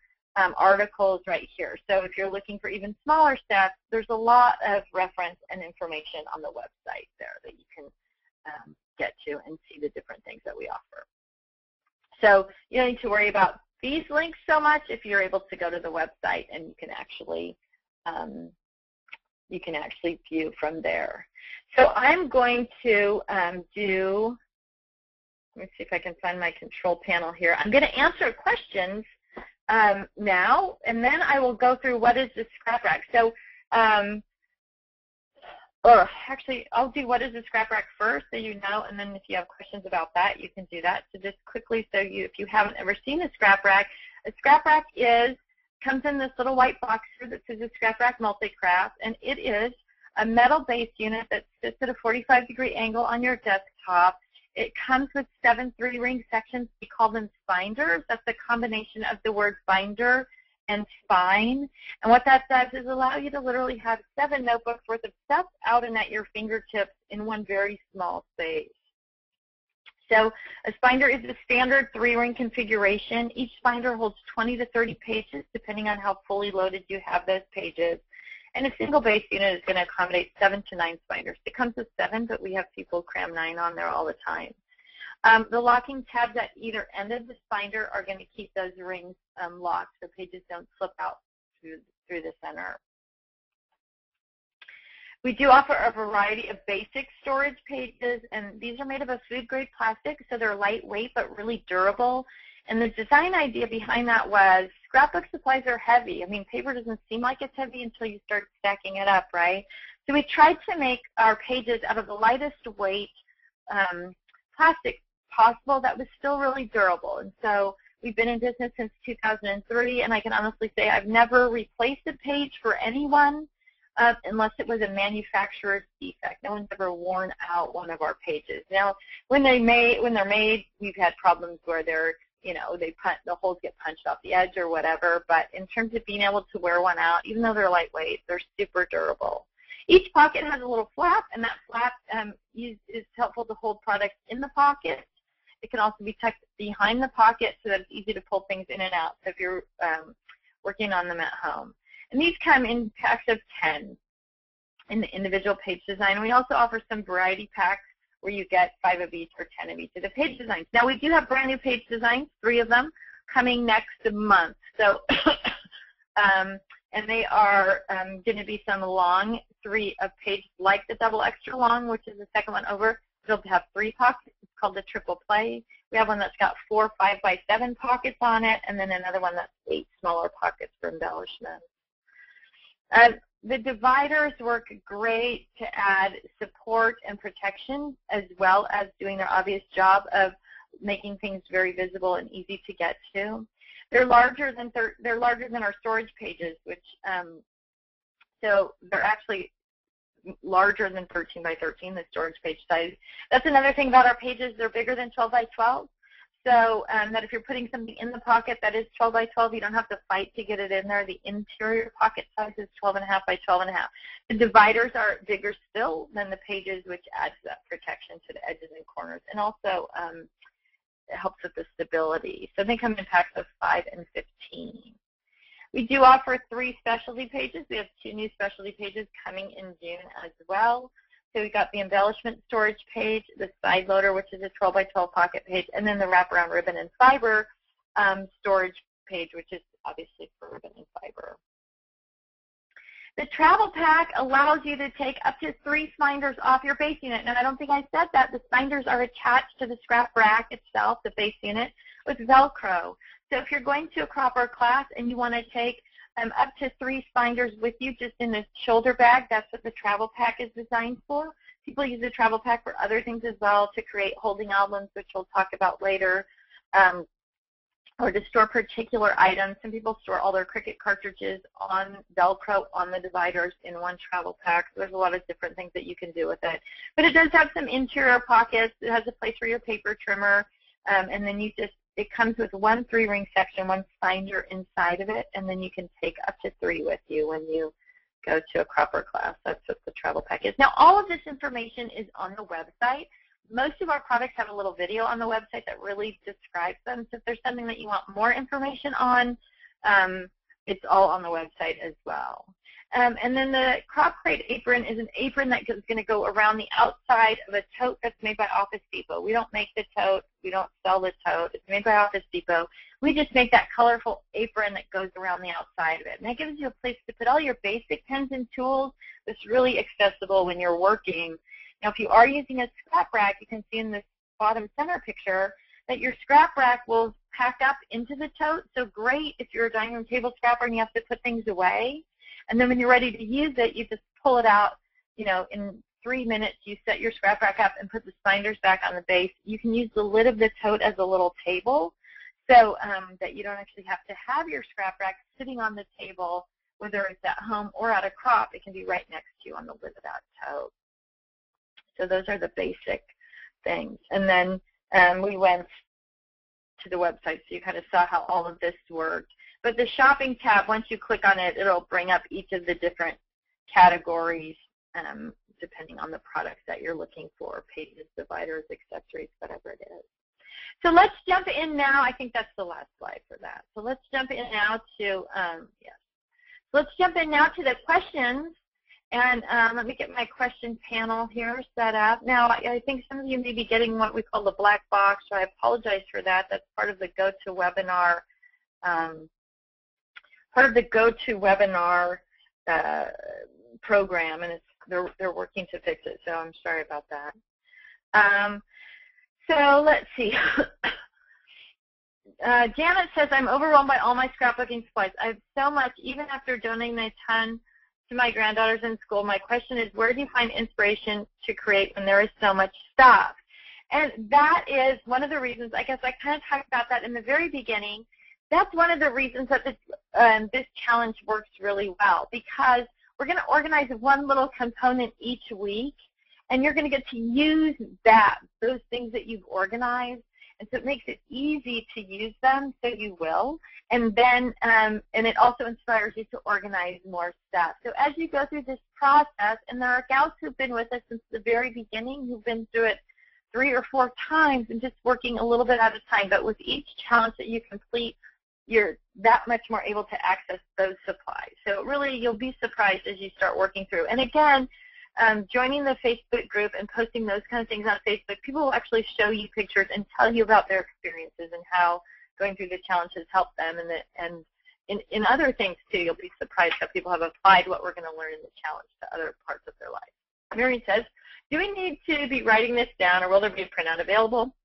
articles right here. So if you're looking for even smaller steps, there's a lot of reference and information on the website there that you can get to and see the different things that we offer. So you don't need to worry about these links so much if you're able to go to the website and you can actually view from there. So I'm going to let me see if I can find my control panel here. I'm going to answer questions now, and then I will go through what is the Scrap Rack. So, or actually, I'll do what is the Scrap Rack first, so you know, and then if you have questions about that, you can do that. So just quickly, so if you haven't ever seen a Scrap Rack comes in this little white box here that says a Scrap Rack Multicraft, and it is a metal base unit that sits at a 45-degree angle on your desktop. It comes with 7 3-ring sections. We call them spinders. That's a combination of the word binder and spine. And what that does is allow you to literally have 7 notebooks worth of stuff out and at your fingertips in one very small space. So a binder is a standard 3-ring configuration. Each binder holds 20 to 30 pages, depending on how fully loaded you have those pages. And a single base unit is going to accommodate 7 to 9 binders. It comes with 7, but we have people cram 9 on there all the time. The locking tabs at either end of the binder are going to keep those rings locked so pages don't slip out through the center. We do offer a variety of basic storage pages, and these are made of a food-grade plastic, so they're lightweight but really durable. And the design idea behind that was scrapbook supplies are heavy. I mean, paper doesn't seem like it's heavy until you start stacking it up, right? So we tried to make our pages out of the lightest weight plastic possible that was still really durable. And so we've been in business since 2003, and I can honestly say I've never replaced a page for anyone unless it was a manufacturer's defect. No one's ever worn out one of our pages. Now, when they're made, we've had problems where they're, you know, the holes get punched off the edge or whatever. But in terms of being able to wear one out, even though they're lightweight, they're super durable. Each pocket has a little flap, and that flap is helpful to hold products in the pocket. It can also be tucked behind the pocket so that it's easy to pull things in and out if you're working on them at home. And these come in packs of 10 in the individual page design. We also offer some variety packs where you get 5 of each or 10 of each of the page designs. Now, we do have brand new page designs, 3 of them, coming next month. So, and they are going to be some long 3 of page, like the double extra long, which is the second one over. It'll have 3 pockets. It's called the triple play. We have one that's got 4 5x7 pockets on it, and then another one that's 8 smaller pockets for embellishment. The dividers work great to add support and protection, as well as doing their obvious job of making things very visible and easy to get to. They're larger than our storage pages, which so they're actually larger than 13 by 13, the storage page size. That's another thing about our pages. They're bigger than 12 by 12. So that if you're putting something in the pocket that is 12 by 12, you don't have to fight to get it in there. The interior pocket size is 12.5 by 12.5. The dividers are bigger still than the pages, which adds that protection to the edges and corners, and also it helps with the stability. So they come in packs of 5 and 15. We do offer 3 specialty pages. We have 2 new specialty pages coming in June as well. So we've got the embellishment storage page, the side loader, which is a 12 by 12 pocket page, and then the wraparound ribbon and fiber storage page, which is obviously for ribbon and fiber. The travel pack allows you to take up to 3 spinders off your base unit. Now, I don't think I said that. The spinders are attached to the Scrap Rack itself, the base unit, with Velcro. So if you're going to a crop or class and you want to take up to 3 spinders with you just in a shoulder bag, that's what the travel pack is designed for. People use the travel pack for other things as well, to create holding albums, which we'll talk about later, or to store particular items. Some people store all their Cricut cartridges on Velcro on the dividers in one travel pack. So there's a lot of different things that you can do with it. But it does have some interior pockets. It has a place for your paper trimmer. And then it comes with one 3-ring section, one binder inside of it, and then you can take up to 3 with you when you go to a cropper class. That's what the travel pack is. Now, all of this information is on the website. Most of our products have a little video on the website that really describes them. So if there's something that you want more information on, it's all on the website as well. And then the Crop Crate apron is an apron that is going to go around the outside of a tote that's made by Office Depot. We don't make the tote. We don't sell the tote. It's made by Office Depot. We just make that colorful apron that goes around the outside of it. And that gives you a place to put all your basic pens and tools that's really accessible when you're working. Now, if you are using a scrap rack, you can see in this bottom center picture that your scrap rack will pack up into the tote. So great if you're a dining room table scrapper and you have to put things away. And then when you're ready to use it, you just pull it out, in 3 minutes. You set your scrap rack up and put the binders back on the base. You can use the lid of the tote as a little table so that you don't actually have to have your scrap rack sitting on the table, whether it's at home or at a crop. It can be right next to you on the lid of that tote. So those are the basic things. And then we went to the website, so you kind of saw how all of this worked. But the shopping tab, once you click on it, it'll bring up each of the different categories depending on the products that you're looking for, pages, dividers, accessories, whatever it is. So let's jump in now. I think that's the last slide for that. So let's jump in now to, let's jump in now to the questions. And let me get my question panel here set up. Now, I think some of you may be getting what we call the black box, so I apologize for that. That's part of the GoToWebinar program, and they're working to fix it, so I'm sorry about that. So let's see. Janet says, I'm overwhelmed by all my scrapbooking supplies. I have so much, even after donating a ton to my granddaughters in school. My question is, where do you find inspiration to create when there is so much stuff? And that is one of the reasons, I guess I kind of talked about that in the very beginning. That's one of the reasons that this challenge works really well, because we're going to organize one little component each week, and you're going to get to use those things that you've organized. And so it makes it easy to use them, so you will. And then, and it also inspires you to organize more stuff. So as you go through this process, and there are gals who've been with us since the very beginning, who've been through it 3 or 4 times and just working a little bit at a time. But with each challenge that you complete, you're that much more able to access those supplies. So really, you'll be surprised as you start working through. And again, joining the Facebook group and posting those kind of things on Facebook, people will actually show you pictures and tell you about their experiences and how going through the challenge has helped them. And in other things, too, you'll be surprised how people have applied what we're going to learn in the challenge to other parts of their life. Miriam says, do we need to be writing this down, or will there be a printout available?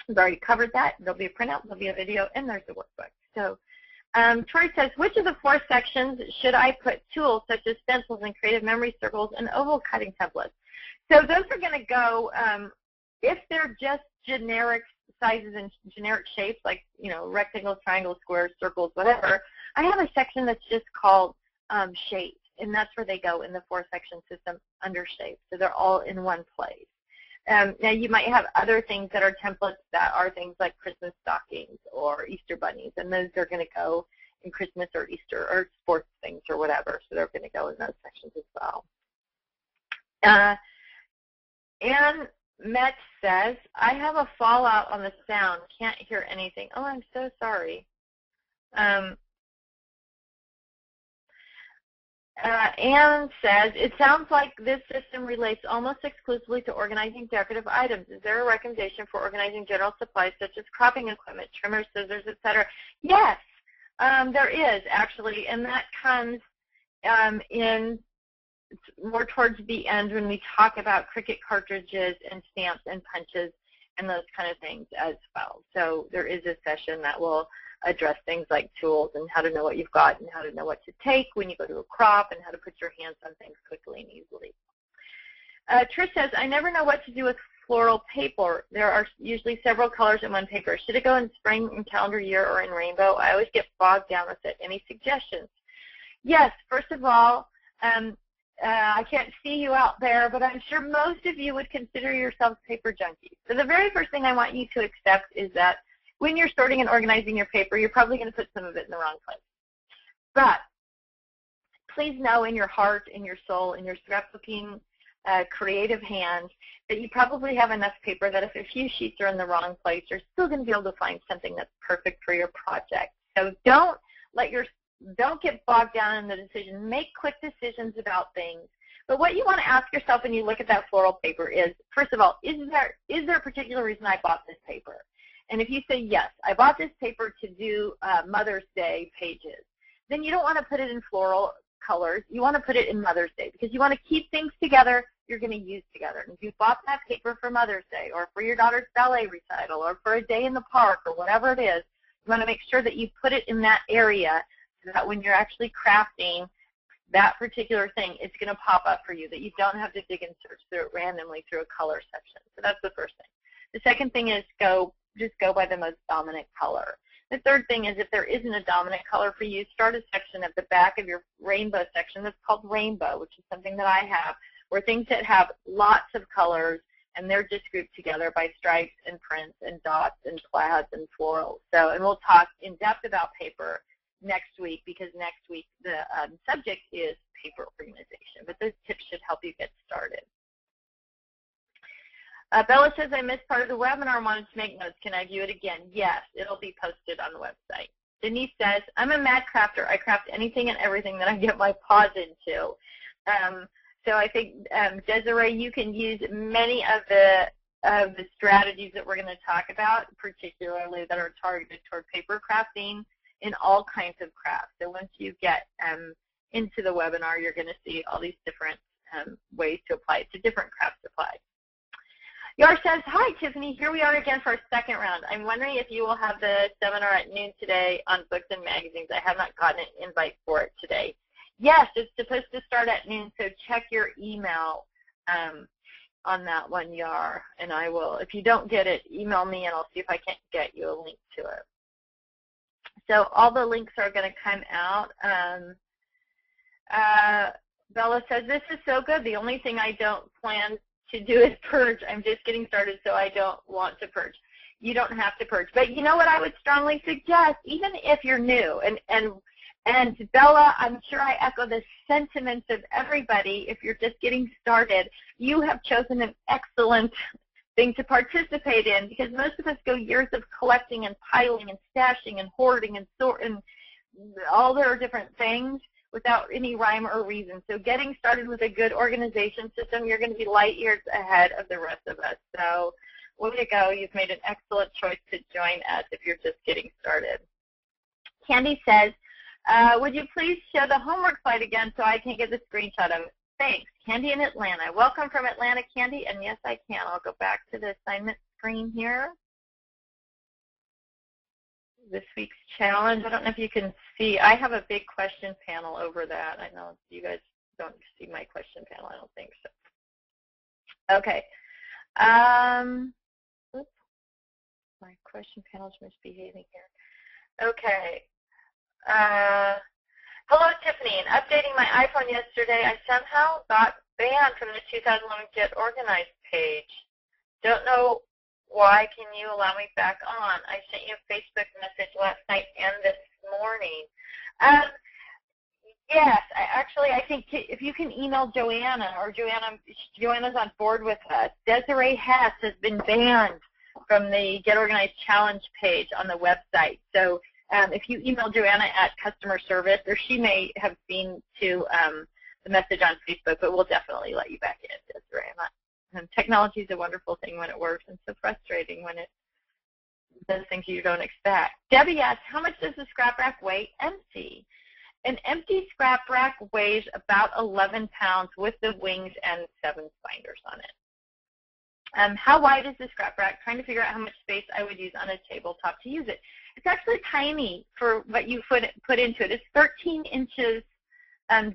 We've already covered that. There'll be a printout, there'll be a video, and there's a workbook. So Troy says, which of the 4 sections should I put tools such as stencils and creative memory circles and oval cutting templates? So those are going to go, if they're just generic sizes and generic shapes, like, rectangles, triangles, squares, circles, whatever, I have a section that's just called shapes, and that's where they go in the 4-section system under shapes. So they're all in one place. Now, you might have other things that are templates that are things like Christmas stockings or Easter bunnies, and those are going to go in Christmas or Easter or sports things or whatever, so they're going to go in those sections as well. Ann Metz says, I have a fallout on the sound. Can't hear anything. Oh, I'm so sorry. Ann says, it sounds like this system relates almost exclusively to organizing decorative items. Is there a recommendation for organizing general supplies such as cropping equipment, trimmers, scissors, etc.? Yes, there is actually, and that comes in more towards the end when we talk about Cricut cartridges and stamps and punches and those kind of things as well. So there is a session that will address things like tools and how to know what you've got and how to know what to take when you go to a crop and how to put your hands on things quickly and easily. Trish says, I never know what to do with floral paper, there are usually several colors in one paper. Should it go in spring, in calendar year, or in rainbow? I always get bogged down with it. Any suggestions? Yes, first of all, I can't see you out there, but I'm sure most of you would consider yourselves paper junkies. So the very first thing I want you to accept is that when you're sorting and organizing your paper, you're probably going to put some of it in the wrong place. But please know in your heart, in your soul, in your scrapbooking creative hand that you probably have enough paper that if a few sheets are in the wrong place, you're still going to be able to find something that's perfect for your project. So don't get bogged down in the decision. Make quick decisions about things. But what you want to ask yourself when you look at that floral paper is, first of all, is there a particular reason I bought this paper? And if you say, yes, I bought this paper to do Mother's Day pages, then you don't want to put it in floral colors. You want to put it in Mother's Day because you want to keep things together you're going to use together. And if you bought that paper for Mother's Day or for your daughter's ballet recital or for a day in the park or whatever it is, you want to make sure that you put it in that area so that when you're actually crafting that particular thing, it's going to pop up for you, that you don't have to dig and search through it randomly through a color section. So that's the first thing. The second thing is just go by the most dominant color. The third thing is if there isn't a dominant color for you, start a section at the back of your rainbow section that's called rainbow, which is something that I have, where things that have lots of colors and they're just grouped together by stripes and prints and dots and plaids and florals. So, and we'll talk in depth about paper next week because next week the subject is paper organization. But those tips should help you get started. Bella says, I missed part of the webinar and wanted to make notes. Can I view it again? Yes, it'll be posted on the website. Denise says, I'm a mad crafter. I craft anything and everything that I get my paws into. So I think, Desiree, you can use many of the strategies that we're going to talk about, particularly that are targeted toward paper crafting in all kinds of crafts. So once you get into the webinar, you're going to see all these different ways to apply it to different craft supplies. Yar says, hi, Tiffany. Here we are again for our second round. I'm wondering if you will have the seminar at noon today on books and magazines. I have not gotten an invite for it today. Yes, it's supposed to start at noon, so check your email on that one, Yar, and I will. If you don't get it, email me, and I'll see if I can't get you a link to it. So all the links are going to come out. Bella says, this is so good. The only thing I don't plan to do is purge. I'm just getting started, so I don't want to purge. You don't have to purge. But you know what I would strongly suggest, even if you're new, and Bella, I'm sure I echo the sentiments of everybody. If you're just getting started, you have chosen an excellent thing to participate in because most of us go years of collecting and piling and stashing and hoarding and sorting all their different things without any rhyme or reason. So getting started with a good organization system, you're going to be light years ahead of the rest of us. So way to go. You've made an excellent choice to join us if you're just getting started. Candy says, would you please show the homework slide again so I can get the screenshot of it? Thanks. Candy in Atlanta. Welcome from Atlanta, Candy. And yes, I can. I'll go back to the assignment screen here. This week's challenge. I don't know if you can see. I have a big question panel over that. I know you guys don't see my question panel. I don't think so. Okay. Oops. My question panel is misbehaving here. Okay. Hello, Tiffany. In updating my iPhone yesterday, I somehow got banned from the 2011 Get Organized page. Don't know why. Can you allow me back on? I sent you a Facebook message last night and this morning. Yes, I think if you can email Joanna, or Joanna's on board with us. Desiree Hess has been banned from the Get Organized Challenge page on the website. So if you email Joanna at customer service, or she may have seen to the message on Facebook, but we'll definitely let you back in, Desiree. Technology is a wonderful thing when it works, and so frustrating when it does things you don't expect. Debbie asks, how much does the scrap rack weigh empty? An empty scrap rack weighs about 11 pounds with the wings and 7 spinders on it. How wide is the scrap rack? Trying to figure out how much space I would use on a tabletop to use it. It's actually tiny for what you put into it. It's 13 inches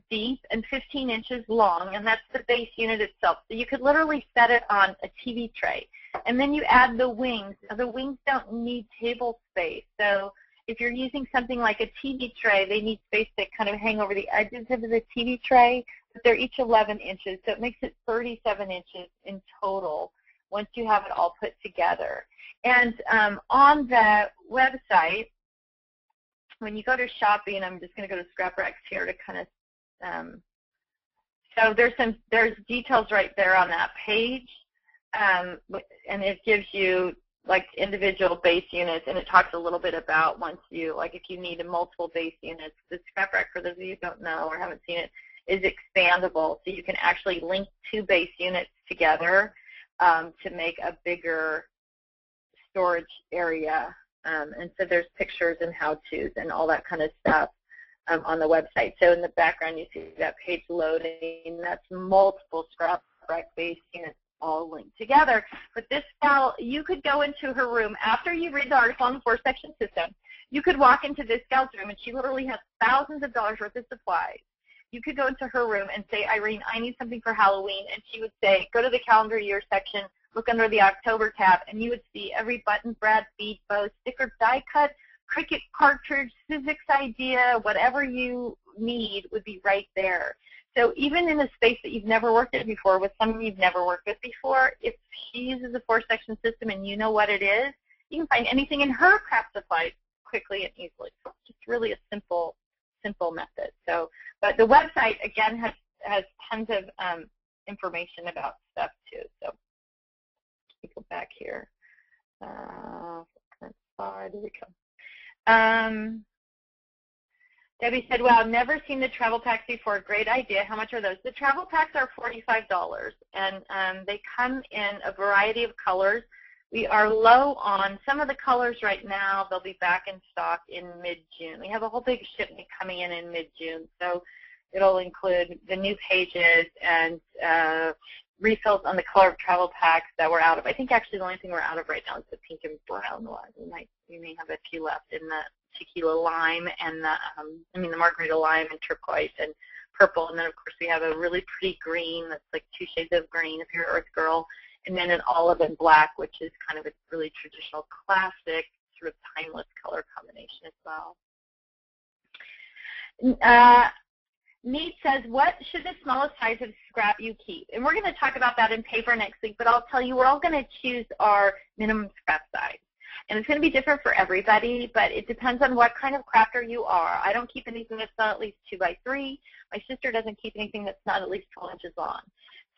deep and 15 inches long, and that's the base unit itself. So you could literally set it on a TV tray. And then you add the wings. Now, the wings don't need table space. So if you're using something like a TV tray, they need space to kind of hang over the edges of the TV tray, but they're each 11 inches. So it makes it 37 inches in total once you have it all put together. And on the website, when you go to shopping, I'm just going to go to Scrap Racks here to kind of, so there's details right there on that page, and it gives you like individual base units, and it talks a little bit about once you, like if you need multiple base units, the Scrap Rack, for those of you who don't know or haven't seen it, is expandable, so you can actually link two base units together to make a bigger storage area. And so there's pictures and how-tos and all that kind of stuff on the website. So in the background, you see that page loading. That's multiple Scrap Rack base units all linked together. But this gal, you could go into her room after you read the article on the 4-section system. You could walk into this gal's room, and she literally has thousands of dollars worth of supplies. You could go into her room and say, Irene, I need something for Halloween. And she would say, go to the calendar year section, look under the October tab, and you would see every button, brad, bead, bow, sticker, die cut, Cricut cartridge, physics idea, whatever you need would be right there. So even in a space that you've never worked in before with someone you've never worked with before, if she uses a 4-section system and you know what it is, you can find anything in her craft supplies quickly and easily. So it's just really a simple method. So, but the website, again, has tons of information about stuff too. So we go back here. Current slide, there we go. Debbie said, wow, never seen the travel packs before. Great idea. How much are those? The travel packs are $45, and they come in a variety of colors. We are low on some of the colors right now. They'll be back in stock in mid-June. We have a whole big shipment coming in mid-June, so it'll include the new pages and refills on the color of travel packs that we're out of. I think actually the only thing we're out of right now is the pink and brown one. We may have a few left in the tequila lime and the margarita lime and turquoise and purple. And then of course we have a really pretty green that's like 2 shades of green if you're an Earth girl, and then an olive and black, which is kind of a really traditional classic sort of timeless color combination as well. Neat says, what should the smallest size of scrap you keep? And we're going to talk about that in paper next week, but I'll tell you, we're all going to choose our minimum scrap size. And it's going to be different for everybody, but it depends on what kind of crafter you are. I don't keep anything that's not at least 2 by 3. My sister doesn't keep anything that's not at least 12 inches long.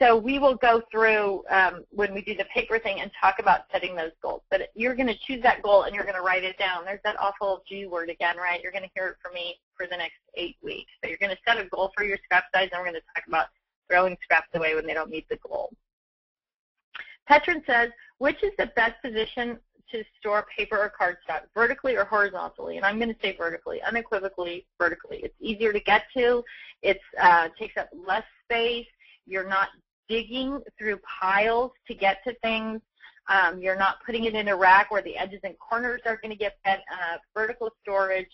So we will go through when we do the paper thing and talk about setting those goals. But you're going to choose that goal and you're going to write it down. There's that awful G word again, right? You're going to hear it from me for the next 8 weeks. So you're going to set a goal for your scrap size, and we're going to talk about throwing scraps away when they don't meet the goal. Petron says, which is the best position to store paper or cardstock, vertically or horizontally? And I'm going to say vertically, unequivocally vertically. It's easier to get to. It takes up less space. You're not digging through piles to get to things. You're not putting it in a rack where the edges and corners are going to get bent up. Vertical storage,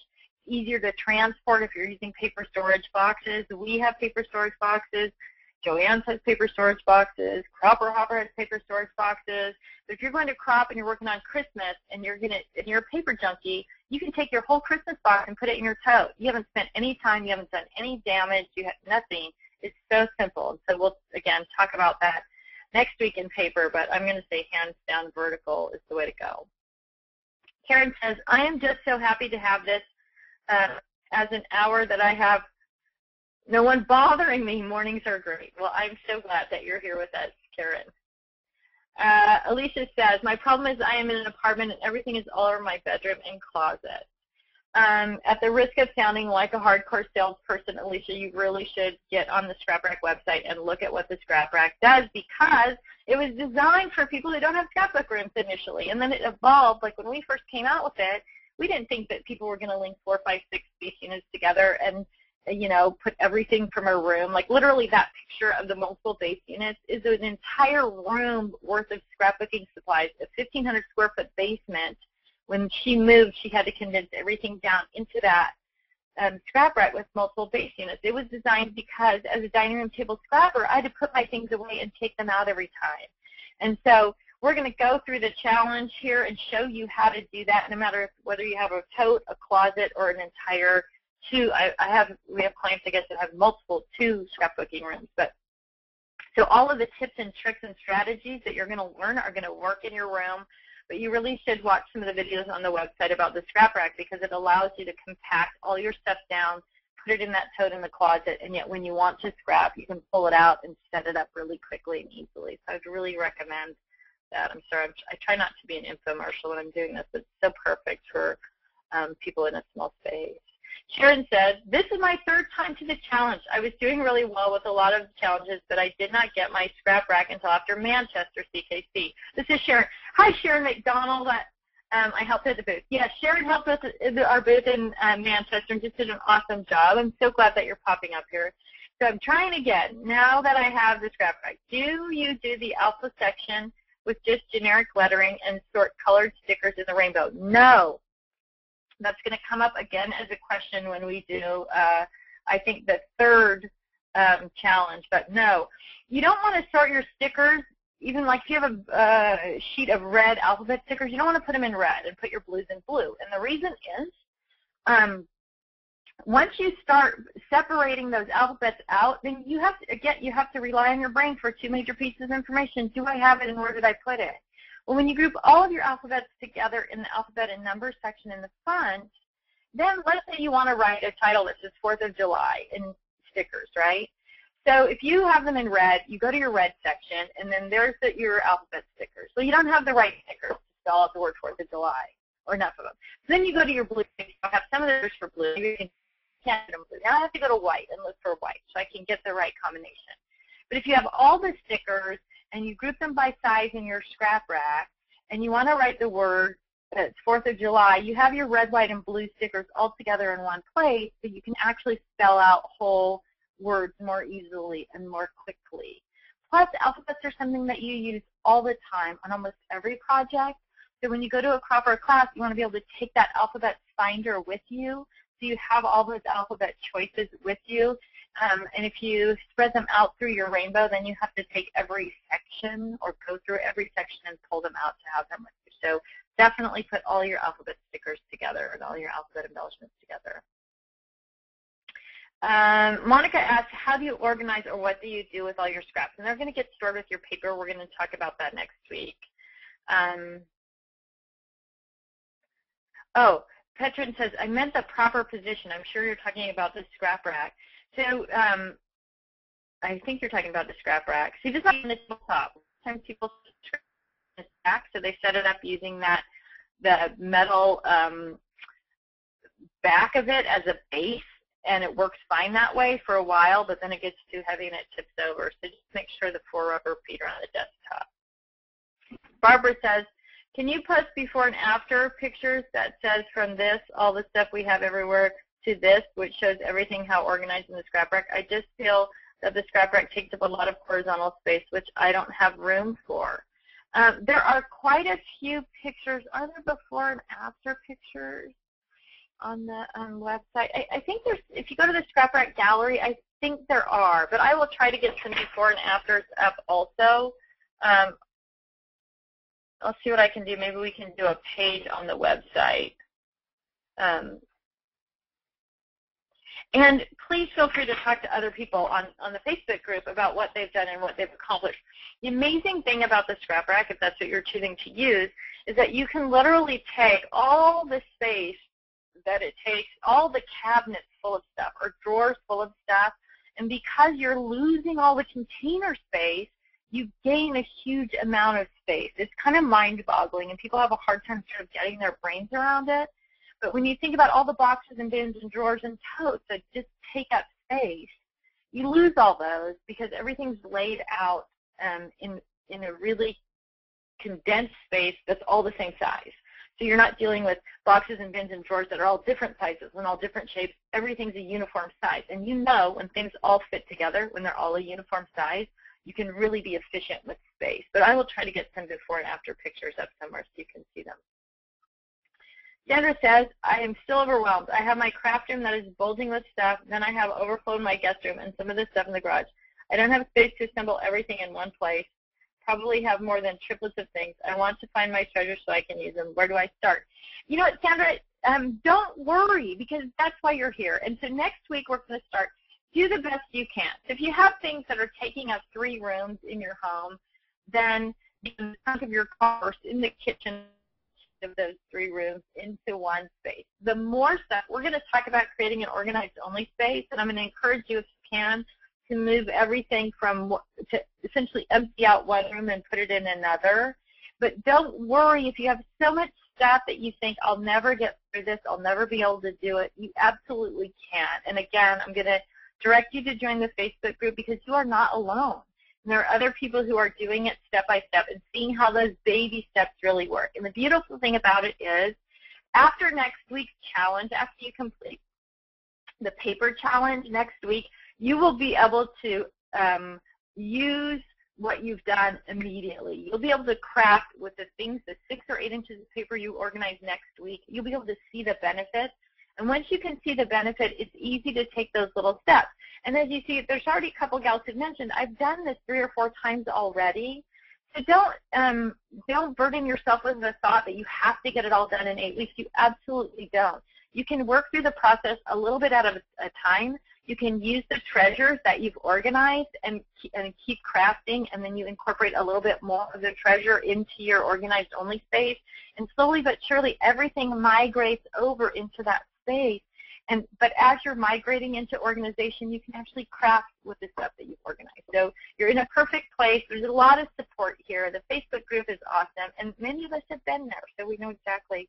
easier to transport if you're using paper storage boxes. We have paper storage boxes. Joanne has paper storage boxes. Cropper Hopper has paper storage boxes. But if you're going to crop and you're working on Christmas and you're a paper junkie, you can take your whole Christmas box and put it in your tote. You haven't spent any time. You haven't done any damage. You have nothing. It's so simple. So we'll, again, talk about that next week in paper, but I'm going to say hands down vertical is the way to go. Karen says, I am just so happy to have this as an hour that I have no one bothering me. Mornings are great. Well, I'm so glad that you're here with us, Karen. Alicia says, my problem is I am in an apartment and everything is all over my bedroom and closet. At the risk of sounding like a hardcore salesperson, Alicia, you really should get on the Scrap Rack website and look at what the Scrap Rack does, because it was designed for people who don't have scrapbook rooms initially, and then it evolved. Like when we first came out with it, we didn't think that people were going to link 4, 5, 6 base units together and put everything from a room. Like literally that picture of the multiple base units is an entire room worth of scrapbooking supplies, a 1,500 square foot basement. When she moved, she had to condense everything down into that scrap rack with multiple base units. It was designed because as a dining room table scrapper, I had to put my things away and take them out every time. And so we're going to go through the challenge here and show you how to do that, no matter whether you have a tote, a closet, or an entire we have clients, I guess, that have multiple 2 scrapbooking rooms. But so all of the tips and tricks and strategies that you're going to learn are going to work in your room. But you really should watch some of the videos on the website about the scrap rack, because it allows you to compact all your stuff down, put it in that tote in the closet, and yet when you want to scrap, you can pull it out and set it up really quickly and easily. So I'd really recommend that. I'm sorry, I try not to be an infomercial when I'm doing this, but it's so perfect for people in a small space. Sharon said, this is my 3rd time to the challenge. I was doing really well with a lot of challenges, but I did not get my scrap rack until after Manchester CKC. This is Sharon. Hi, Sharon McDonald. I helped at the booth. Yes, Sharon helped us at our booth in Manchester and just did an awesome job. I'm so glad that you're popping up here. So I'm trying again. Now that I have the scrap rack, do you do the alpha section with just generic lettering and sort colored stickers in the rainbow? No. That's going to come up again as a question when we do, I think, the 3rd challenge. But no, you don't want to sort your stickers, even like if you have a sheet of red alphabet stickers, you don't want to put them in red and put your blues in blue. And the reason is once you start separating those alphabets out, then you have to rely on your brain for 2 major pieces of information. Do I have it and where did I put it? Well, when you group all of your alphabets together in the alphabet and number section in the front, then let's say you want to write a title that says 4th of July in stickers, right? So if you have them in red, you go to your red section, and then there's your alphabet stickers. So you don't have the right stickers to spell out the word 4th of July, or enough of them. So then you go to your blue. You have some of those for blue. You can't get them blue. Now I have to go to white and look for white so I can get the right combination. But if you have all the stickers, and you group them by size in your scrap rack, and you want to write the word that's 4th of July, you have your red, white, and blue stickers all together in one place, so you can actually spell out whole words more easily and more quickly. Plus, alphabets are something that you use all the time on almost every project. So when you go to a crop or a class, you want to be able to take that alphabet finder with you, so you have all those alphabet choices with you. And if you spread them out through your rainbow, then you have to take every section or go through every section and pull them out to have them with you. So definitely put all your alphabet stickers together and all your alphabet embellishments together. Monica asked, how do you organize or what do you do with all your scraps? And they're going to get stored with your paper. We're going to talk about that next week. Oh, Petron says, I meant the proper position. I'm sure you're talking about the scrap rack. So I think you're talking about the scrap rack. See, this is on the top. Sometimes people stack, so they set it up using the metal back of it as a base, and it works fine that way for a while, but then it gets too heavy and it tips over. So just make sure the 4 rubber feet are on the desktop. Barbara says, can you post before and after pictures that says from this, all the stuff we have everywhere, to this, which shows everything how organized in the scrap rack? I just feel that the scrap rack takes up a lot of horizontal space, which I don't have room for. There are quite a few pictures. Are there before and after pictures on the website? I think there's, if you go to the scrap rack gallery, I think there are, but I will try to get some before and afters up also. I'll see what I can do. Maybe we can do a page on the website. And please feel free to talk to other people on the Facebook group about what they've done and what they've accomplished. The amazing thing about the scrap rack, if that's what you're choosing to use, is that you can literally take all the space that it takes, all the cabinets full of stuff or drawers full of stuff, and because you're losing all the container space, you gain a huge amount of space. It's kind of mind-boggling, and people have a hard time sort of getting their brains around it. But when you think about all the boxes and bins and drawers and totes that just take up space, you lose all those because everything's laid out in a really condensed space that's all the same size. So you're not dealing with boxes and bins and drawers that are all different sizes and all different shapes. Everything's a uniform size. And you know when things all fit together, when they're all a uniform size, you can really be efficient with space. But I will try to get some before and after pictures up somewhere so you can see them. Sandra says, I am still overwhelmed. I have my craft room that is bulging with stuff. Then I have overflowed my guest room and some of the stuff in the garage. I don't have space to assemble everything in one place. Probably have more than triplets of things. I want to find my treasures so I can use them. Where do I start? You know what, Sandra, don't worry, because that's why you're here. And so next week we're going to start. Do the best you can. So if you have things that are taking up 3 rooms in your home, then you can think of your cars in the kitchen of those 3 rooms into one space. The more stuff, we're going to talk about creating an organized only space, and I'm going to encourage you, if you can, to move everything to essentially empty out one room and put it in another. But don't worry if you have so much stuff that you think, I'll never get through this, I'll never be able to do it. You absolutely can. And again, I'm going to direct you to join the Facebook group because you are not alone. And there are other people who are doing it step by step and seeing how those baby steps really work. And the beautiful thing about it is, after next week's challenge, after you complete the paper challenge next week, you will be able to use what you've done immediately. You'll be able to craft with the things, the 6 or 8 inches of paper you organize next week. You'll be able to see the benefits. And once you can see the benefit, it's easy to take those little steps. And as you see, there's already a couple gals who mentioned, I've done this 3 or 4 times already. So don't burden yourself with the thought that you have to get it all done in 8 weeks. You absolutely don't. You can work through the process a little bit at a time. You can use the treasures that you've organized and keep crafting, and then you incorporate a little bit more of the treasure into your organized only space. And slowly but surely, everything migrates over into that space. But as you're migrating into organization, you can actually craft with the stuff that you've organized. So you're in a perfect place. There's a lot of support here. The Facebook group is awesome, and many of us have been there, so we know exactly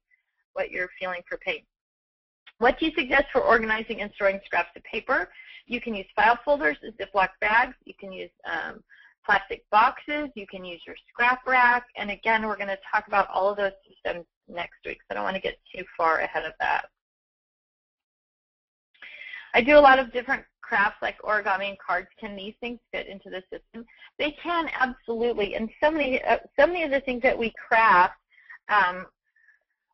what you're feeling for pain. What do you suggest for organizing and storing scraps of paper? You can use file folders, Ziploc bags. You can use plastic boxes. You can use your scrap rack. And again, we're going to talk about all of those systems next week, so I don't want to get too far ahead of that. I do a lot of different crafts like origami and cards. Can these things fit into the system? They can, absolutely. And so many of the things that we craft,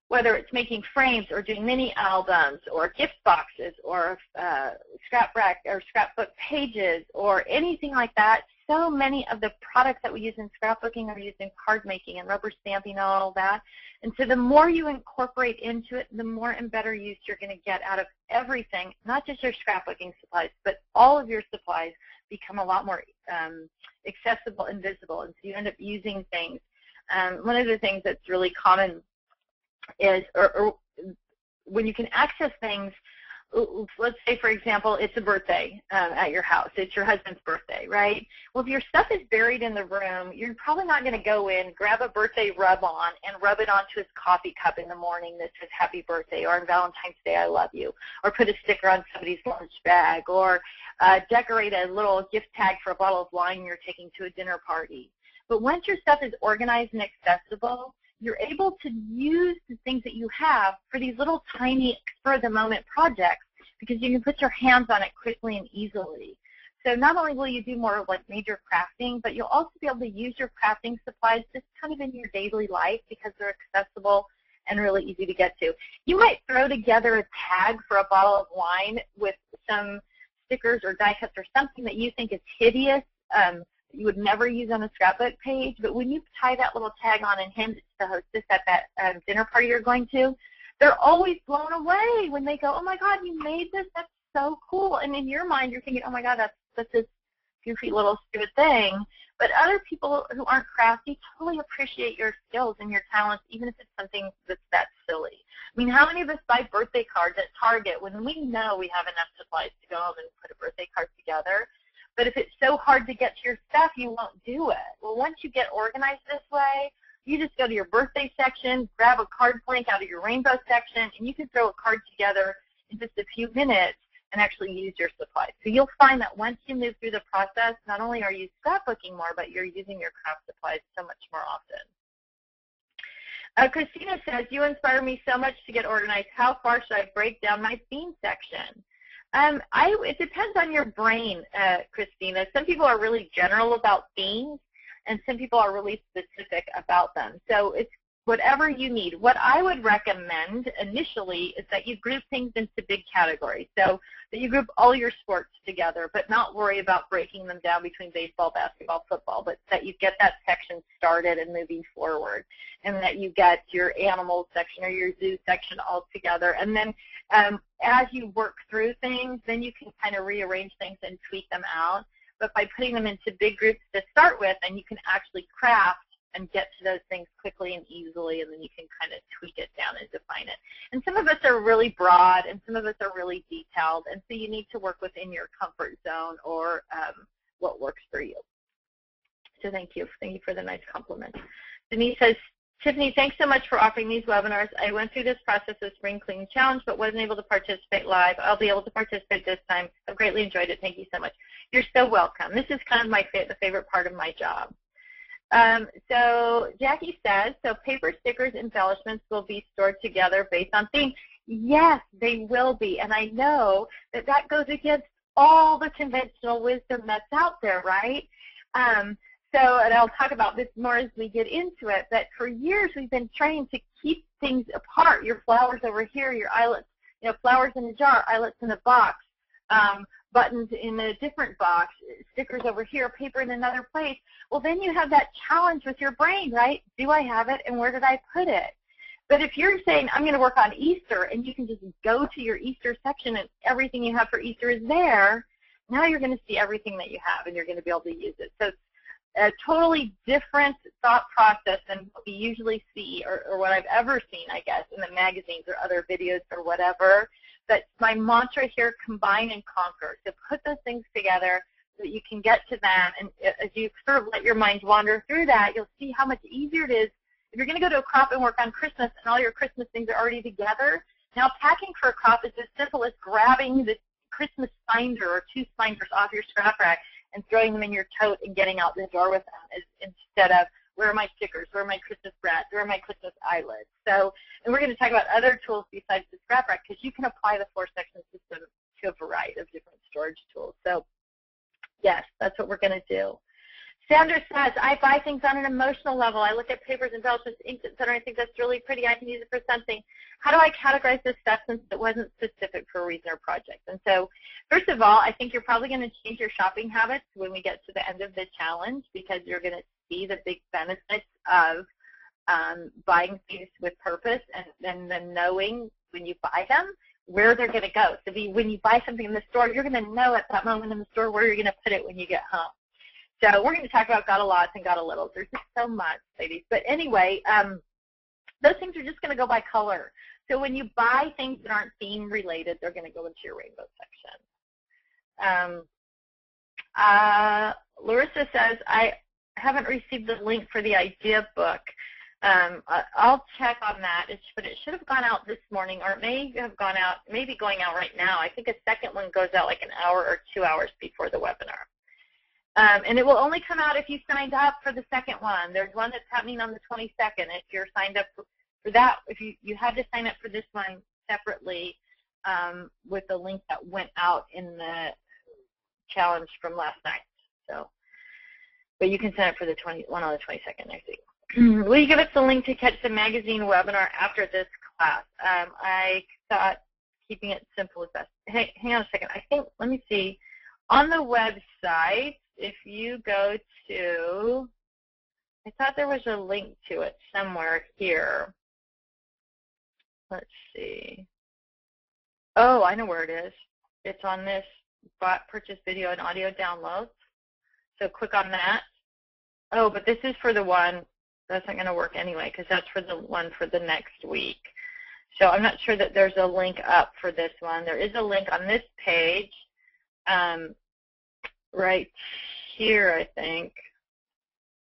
whether it's making frames or doing mini albums or gift boxes or scrap rack or scrapbook pages or anything like that, so many of the products that we use in scrapbooking are used in card making and rubber stamping and all that. And so the more you incorporate into it, the more and better use you're going to get out of everything, not just your scrapbooking supplies, but all of your supplies become a lot more accessible and visible. And so you end up using things. One of the things that's really common is when you can access things. Let's say, for example, it's a birthday at your house. It's your husband's birthday, right? Well, if your stuff is buried in the room, you're probably not going to go in, grab a birthday rub-on, and rub it onto his coffee cup in the morning that says happy birthday, or on Valentine's Day, I love you, or put a sticker on somebody's lunch bag, or decorate a little gift tag for a bottle of wine you're taking to a dinner party. But once your stuff is organized and accessible, you're able to use the things that you have for these little tiny spur-of-the-moment projects because you can put your hands on it quickly and easily. So not only will you do more of like major crafting, but you'll also be able to use your crafting supplies just kind of in your daily life because they're accessible and really easy to get to. You might throw together a tag for a bottle of wine with some stickers or die cuts or something that you think is hideous, you would never use on a scrapbook page, but when you tie that little tag on and hand it to the hostess at that dinner party you're going to, they're always blown away when they go, oh my God, you made this, that's so cool. And in your mind, you're thinking, oh my God, that's this goofy little stupid thing. But other people who aren't crafty totally appreciate your skills and your talents, even if it's something that's that silly. I mean, how many of us buy birthday cards at Target when we know we have enough supplies to go home and put a birthday card together? But if it's so hard to get to your stuff, you won't do it. Well, once you get organized this way, you just go to your birthday section, grab a card blank out of your rainbow section, and you can throw a card together in just a few minutes and actually use your supplies. So you'll find that once you move through the process, not only are you scrapbooking more, but you're using your craft supplies so much more often. Christina says, you inspire me so much to get organized. How far should I break down my theme section? It depends on your brain, Christina. Some people are really general about themes, and some people are really specific about them. So it's whatever you need. What I would recommend initially is that you group things into big categories. So that you group all your sports together, but not worry about breaking them down between baseball, basketball, football, but that you get that section started and moving forward, and that you get your animal section or your zoo section all together. And then as you work through things, then you can kind of rearrange things and tweak them out. But by putting them into big groups to start with, then you can actually craft and get to those things quickly and easily, and then you can kind of tweak it down and define it. And some of us are really broad, and some of us are really detailed, and so you need to work within your comfort zone or what works for you. So thank you. Thank you for the nice compliment. Denise says, Tiffany, thanks so much for offering these webinars. I went through this process of Spring Clean Challenge, but wasn't able to participate live. I'll be able to participate this time. I've greatly enjoyed it. Thank you so much. You're so welcome. This is kind of the favorite part of my job. So Jackie says, so paper stickers, embellishments will be stored together based on theme. Yes, they will be, and I know that that goes against all the conventional wisdom that's out there, right? And I'll talk about this more as we get into it, but for years we've been trying to keep things apart. Your flowers over here, your eyelets, flowers in a jar, eyelets in a box, buttons in a different box, stickers over here, paper in another place. Well, then you have that challenge with your brain, right? Do I have it, and where did I put it? But if you're saying, I'm going to work on Easter, and you can just go to your Easter section and everything you have for Easter is there, now you're going to see everything that you have, and you're going to be able to use it. So it's a totally different thought process than what we usually see or what I've ever seen, I guess, in the magazines or other videos or whatever. But my mantra here, combine and conquer. So put those things together so that you can get to them. And as you sort of let your mind wander through that, you'll see how much easier it is. If you're going to go to a crop and work on Christmas and all your Christmas things are already together, now packing for a crop is as simple as grabbing the Christmas binder or 2 binders off your scrap rack and throwing them in your tote and getting out the door with them instead of, where are my stickers, where are my Christmas brats, where are my Christmas eyelets? So, and we're going to talk about other tools besides the scrap rack, because you can apply the 4-section system to a variety of different storage tools. So yes, that's what we're going to do. Sandra says, I buy things on an emotional level. I look at papers, embellishments, inks, etc. I think that's really pretty. I can use it for something. How do I categorize this stuff since it wasn't specific for a reason or project? And so, first of all, I think you're probably going to change your shopping habits when we get to the end of the challenge, because you're going to see the big benefits of buying things with purpose, and then knowing when you buy them where they're going to go. So when you buy something in the store, you're going to know at that moment in the store where you're going to put it when you get home. So we're going to talk about got a lots and got a littles. There's just so much, ladies. But anyway, those things are just going to go by color. So when you buy things that aren't theme related, they're going to go into your rainbow section. Larissa says, I haven't received the link for the idea book. I'll check on that, but it should have gone out this morning, or it may have gone out, maybe going out right now. I think a second one goes out like an hour or 2 hours before the webinar. And it will only come out if you signed up for the second one. There's one that's happening on the 22nd. If you're signed up for that, if you had to sign up for this one separately with the link that went out in the challenge from last night. So, but you can sign up for the one on the 22nd, I think. Will you give us the link to catch the magazine webinar after this class? I thought keeping it simple is best. Hey, hang on a second. I think, let me see. On the website, if you go to, I thought there was a link to it somewhere here. Let's see. Oh, I know where it is. It's on this purchase video and audio downloads. So click on that. Oh, but this is for the one. That's not going to work anyway, because that's for the one for the next week. So I'm not sure that there's a link up for this one. There is a link on this page. Right here, I think.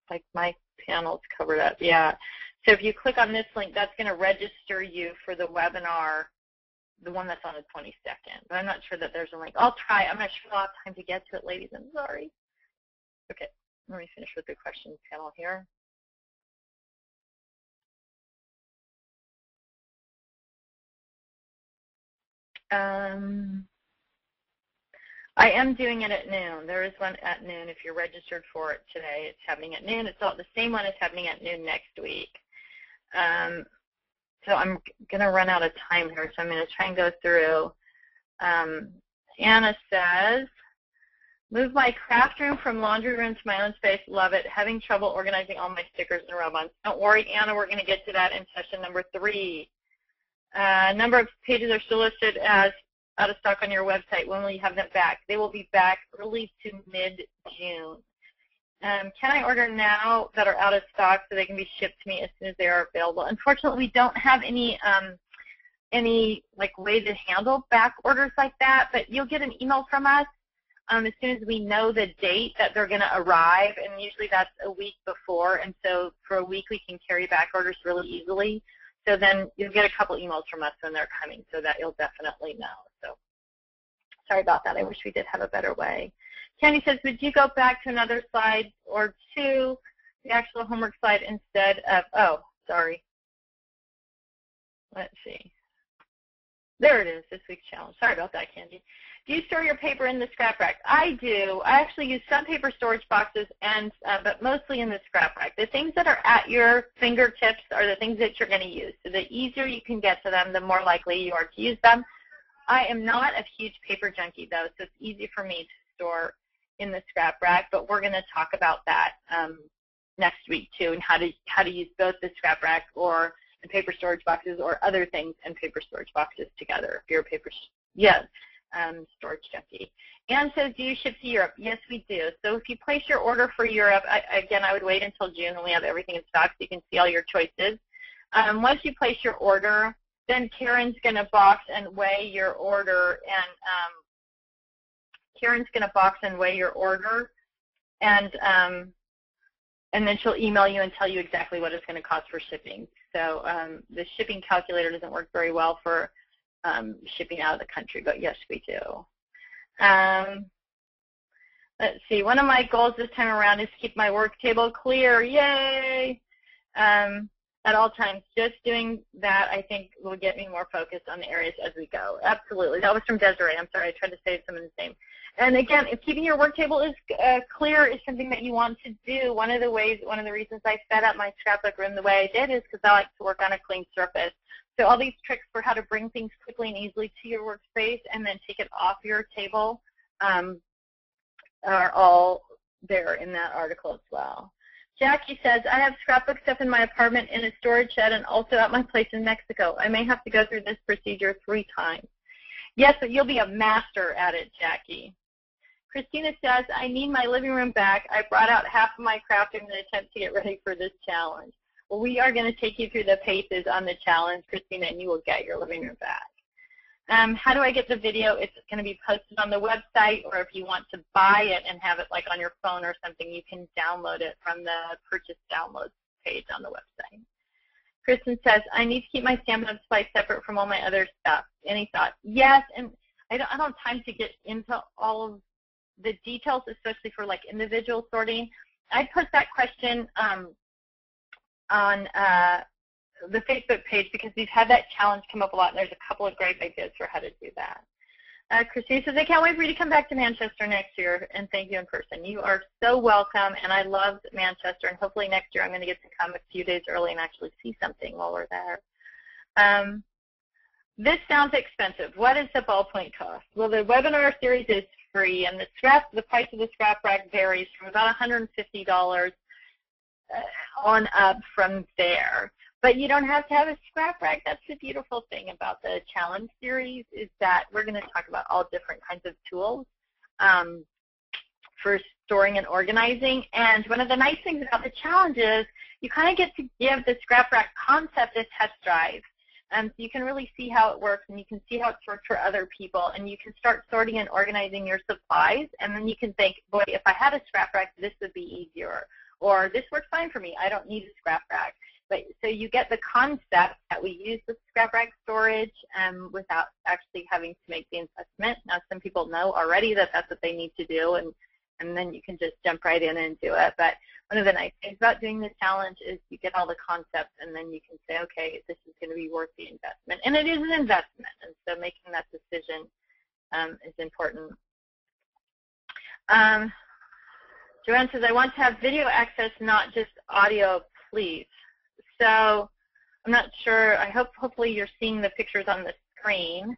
Like my panel's covered up. Yeah. So if you click on this link, that's going to register you for the webinar, the one that's on the 22nd. But I'm not sure that there's a link. I'll try. I'm not sure I'll have time to get to it, ladies. I'm sorry. Okay. Let me finish with the question panel here. I am doing it at noon. There is one at noon if you're registered for it today. It's happening at noon. It's all the same one is happening at noon next week. So I'm going to run out of time here, so I'm going to try and go through. Anna says, move my craft room from laundry room to my own space. Love it. Having trouble organizing all my stickers and rub-ons. Don't worry, Anna. We're going to get to that in session number 3. Number of pages are still listed as out of stock on your website. When will you have them back? They will be back early to mid-June. Can I order now that are out of stock so they can be shipped to me as soon as they are available? Unfortunately, we don't have any like way to handle back orders like that, but you'll get an email from us as soon as we know the date that they're going to arrive, and usually that's a week before, and so for a week we can carry back orders really easily. So then you'll get a couple emails from us when they're coming, so that you'll definitely know. So sorry about that. I wish we did have a better way. Candy says, would you go back to another slide or 2, the actual homework slide instead of, oh, sorry. Let's see. There it is, this week's challenge. Sorry about that, Candy. Do you store your paper in the scrap rack? I do. I actually use some paper storage boxes, and but mostly in the scrap rack. The things that are at your fingertips are the things that you're going to use. So the easier you can get to them, the more likely you are to use them. I am not a huge paper junkie, though, so it's easy for me to store in the scrap rack, but we're going to talk about that next week, too, and how to use both the scrap rack or the paper storage boxes or other things and paper storage boxes together if you're a paper storage junkie. Anne says, do you ship to Europe? Yes, we do. So if you place your order for Europe, again, I would wait until June when we have everything in stock so you can see all your choices. Once you place your order, then Karen's going to box and weigh your order, and then she'll email you and tell you exactly what it's going to cost for shipping. So the shipping calculator doesn't work very well for shipping out of the country, but yes, we do. Let's see. One of my goals this time around is to keep my work table clear. Yay! At all times. Just doing that, I think, will get me more focused on the areas as we go. Absolutely. That was from Desiree. I'm sorry. I tried to save some of the same. And again, if keeping your work table is clear is something that you want to do, one of the reasons I set up my scrapbook room the way I did is because I like to work on a clean surface. So all these tricks for how to bring things quickly and easily to your workspace and then take it off your table are all there in that article as well. Jackie says, I have scrapbook stuff in my apartment in a storage shed and also at my place in Mexico. I may have to go through this procedure 3 times. Yes, but you'll be a master at it, Jackie. Christina says, I need my living room back. I brought out half of my craft in an attempt to get ready for this challenge. Well, we are going to take you through the paces on the challenge, Christina, and you will get your living room back. How do I get the video? It's going to be posted on the website, or if you want to buy it and have it like on your phone or something, you can download it from the purchase downloads page on the website. Kristen says, I need to keep my Stampin' Up! Supplies separate from all my other stuff. Any thoughts? Yes, and I don't have time to get into all of the details, especially for like individual sorting. I put that question on the Facebook page because we've had that challenge come up a lot, and there's a couple of great ideas for how to do that. Christine says, I can't wait for you to come back to Manchester next year, and thank you in person. You are so welcome, and I loved Manchester, and hopefully next year I'm going to get to come a few days early and actually see something while we're there. This sounds expensive. What is the ballpoint cost? Well, the webinar series is free, and the price of the scrap rack varies from about $150 on up from there. But you don't have to have a scrap rack. That's the beautiful thing about the challenge series is that we're going to talk about all different kinds of tools for storing and organizing. And one of the nice things about the challenge is you kind of get to give the scrap rack concept a test drive. So you can really see how it works, and you can see how it's worked for other people, and you can start sorting and organizing your supplies, and then you can think, boy, if I had a scrap rack, this would be easier. Or this works fine for me. I don't need a scrap rack. But so you get the concept that we use with scrap rack storage without actually having to make the investment. Now, some people know already that that's what they need to do, and then you can just jump right in and do it. But one of the nice things about doing this challenge is you get all the concepts, and then you can say, okay, this is going to be worth the investment. And it is an investment, and so making that decision is important. Joanne says, I want to have video access, not just audio, please. So I'm not sure. Hopefully you're seeing the pictures on the screen.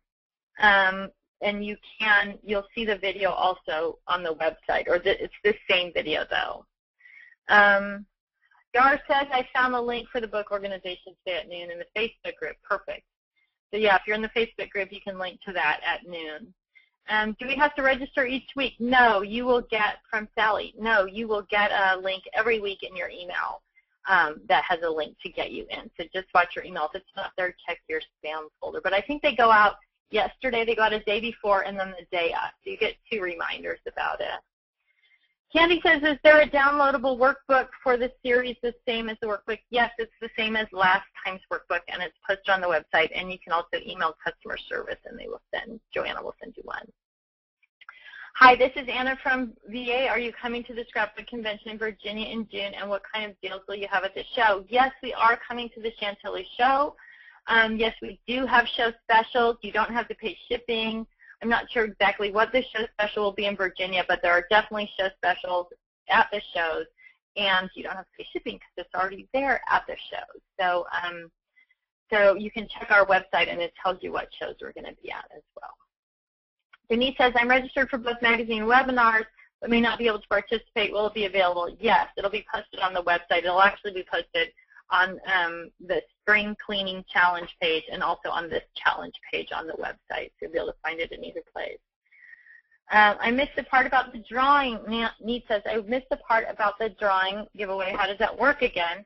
And you'll see the video also on the website, or it's the same video though. Gar says, I found the link for the book Organization Today at noon in the Facebook group. Perfect. So yeah, if you're in the Facebook group, you can link to that at noon. Do we have to register each week? No, you will get, from Sally, no, you will get a link every week in your email that has a link to get you in. So just watch your email. If it's not there, check your spam folder. But I think they go out yesterday, they go out a day before, and then the day up. So you get 2 reminders about it. Candy says, is there a downloadable workbook for the series the same as the workbook? Yes, it's the same as last time's workbook, and it's posted on the website. And you can also email customer service, and Joanna will send you one. Hi, this is Anna from VA. Are you coming to the Scrapbook Convention in Virginia in June, and what kind of deals will you have at the show? Yes, we are coming to the Chantilly show. Yes, we do have show specials. You don't have to pay shipping. I'm not sure exactly what the show special will be in Virginia, but there are definitely show specials at the shows, and you don't have to pay shipping because it's already there at the shows. So, so you can check our website, and it tells you what shows we're going to be at as well. Denise says, I'm registered for both magazine webinars, but may not be able to participate. Will it be available? Yes, it'll be posted on the website. It'll actually be posted on the Spring Cleaning Challenge page and also on this challenge page on the website. So you'll be able to find it in either place. I missed the part about the drawing. Neat says, I missed the part about the drawing giveaway. How does that work again?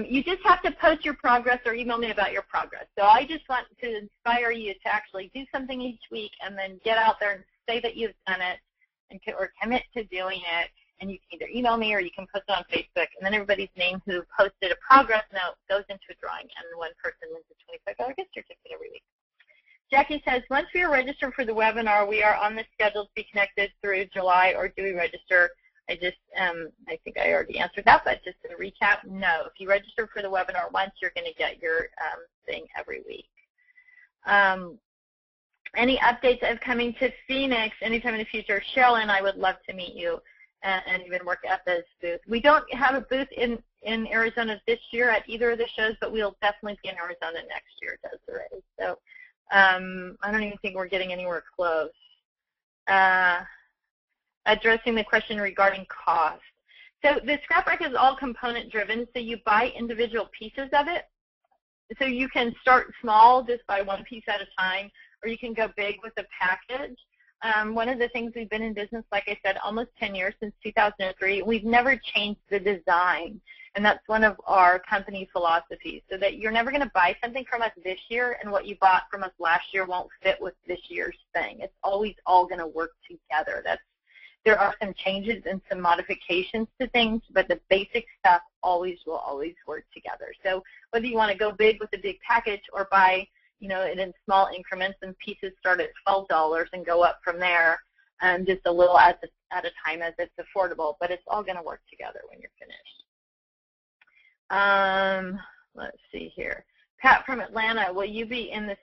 You just have to post your progress or email me about your progress. So I just want to inspire you to actually do something each week and then get out there and say that you've done it or commit to doing it. And you can either email me or you can post it on Facebook. And then everybody's name who posted a progress note goes into a drawing, and one person wins a $25 gift certificate every week. Jackie says, once we are registered for the webinar, we are on the schedule to be connected through July, or do we register? I think I already answered that, but just to recap, no. If you register for the webinar once, you're going to get your thing every week. Any updates of coming to Phoenix anytime in the future? Cheryl and I would love to meet you and even work at this booth. We don't have a booth in Arizona this year at either of the shows, but we'll definitely be in Arizona next year, Desiree. So I don't even think we're getting anywhere close. Addressing the question regarding cost. So the scrap rack is all component driven, so you buy individual pieces of it. So you can start small, just buy one piece at a time, or you can go big with a package. One of the things, we've been in business, like I said, almost 10 years, since 2003. We've never changed the design, and that's one of our company philosophies, so that you're never going to buy something from us this year and what you bought from us last year won't fit with this year's thing. It's always all going to work together. There are some changes and some modifications to things, but the basic stuff will always work together. So whether you want to go big with a big package or buy it in small increments, and pieces start at $12 and go up from there, just a little at a time as it's affordable, but it's all going to work together when you're finished. Let's see here. Pat from Atlanta, will you be in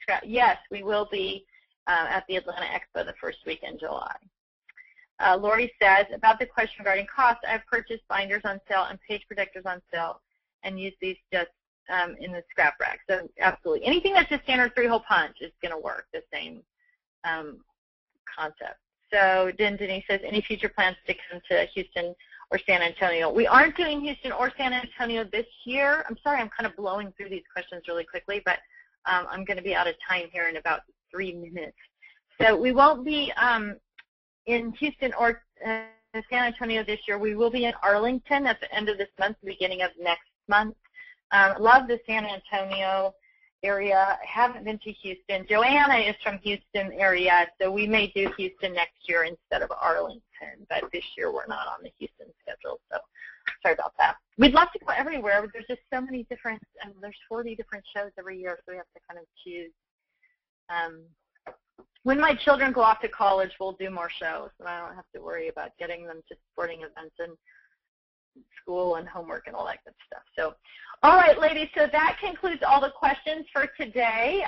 Scrap? Yes, we will be at the Atlanta Expo the first week in July. Lori says, about the question regarding cost, I've purchased binders on sale and page protectors on sale and use these just in the scrap rack. So absolutely. Anything that's a standard 3-hole punch is going to work, the same concept. So Denise says, any future plans to come to Houston or San Antonio? We aren't doing Houston or San Antonio this year. I'm sorry, I'm kind of blowing through these questions really quickly, but I'm going to be out of time here in about 3 minutes. So we won't be in Houston or San Antonio this year. We will be in Arlington at the end of this month, beginning of next month. Love the San Antonio area. I haven't been to Houston. Joanna is from Houston area, so we may do Houston next year instead of Arlington, but this year we're not on the Houston schedule, so sorry about that. We'd love to go everywhere, but there's just so many different, there's 40 different shows every year, so we have to kind of choose. When my children go off to college, we'll do more shows, and I don't have to worry about getting them to sporting events and school and homework and all that good stuff. So, all right, ladies, so that concludes all the questions for today.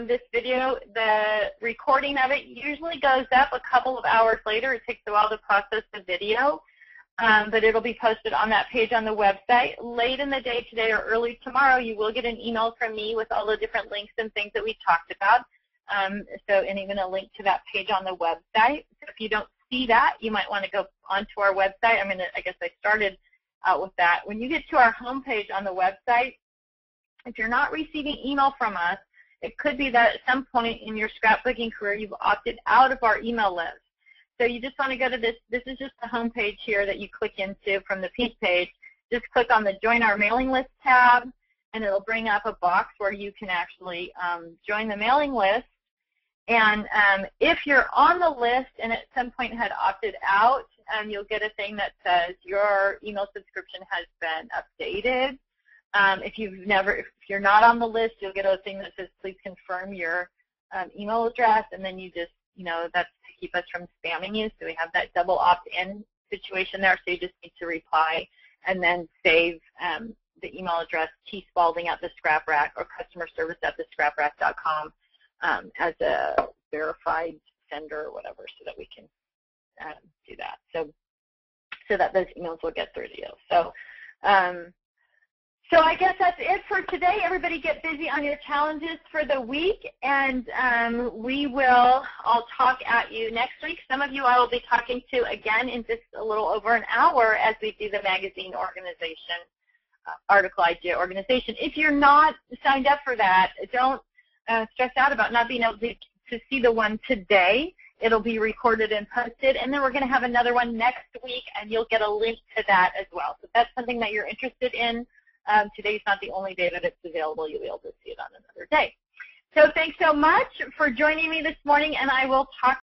This video, the recording of it usually goes up a couple of hours later. It takes a while to process the video. but it'll be posted on that page on the website. Late in the day today or early tomorrow, you will get an email from me with all the different links and things that we talked about, and even a link to that page on the website. So if you don't see that, you might want to go onto our website. I guess I started out with that. When you get to our homepage on the website, if you're not receiving email from us, it could be that at some point in your scrapbooking career you've opted out of our email list. So you just want to go to this. This is just the home page here that you click into from the pink page. Just click on the Join Our Mailing List tab, and it'll bring up a box where you can actually join the mailing list. And if you're on the list and at some point had opted out, you'll get a thing that says your email subscription has been updated. If you're not on the list, you'll get a thing that says please confirm your email address, and then you just, that's to keep us from spamming you. So we have that double opt-in situation there. So you just need to reply and then save the email address tspalding@thescraprack or customerservice@thescraprack.com as a verified sender or whatever, so that we can do that. So that those emails will get through to you. So I guess that's it for today. Everybody get busy on your challenges for the week, and I'll talk at you next week. Some of you I will be talking to again in just a little over an hour as we do the magazine organization, article idea organization. If you're not signed up for that, don't stress out about not being able to see the one today. It'll be recorded and posted, and then we're going to have another one next week, and you'll get a link to that as well. So if that's something that you're interested in, today's not the only day that it's available. You'll be able to see it on another day. So thanks so much for joining me this morning, and I will talk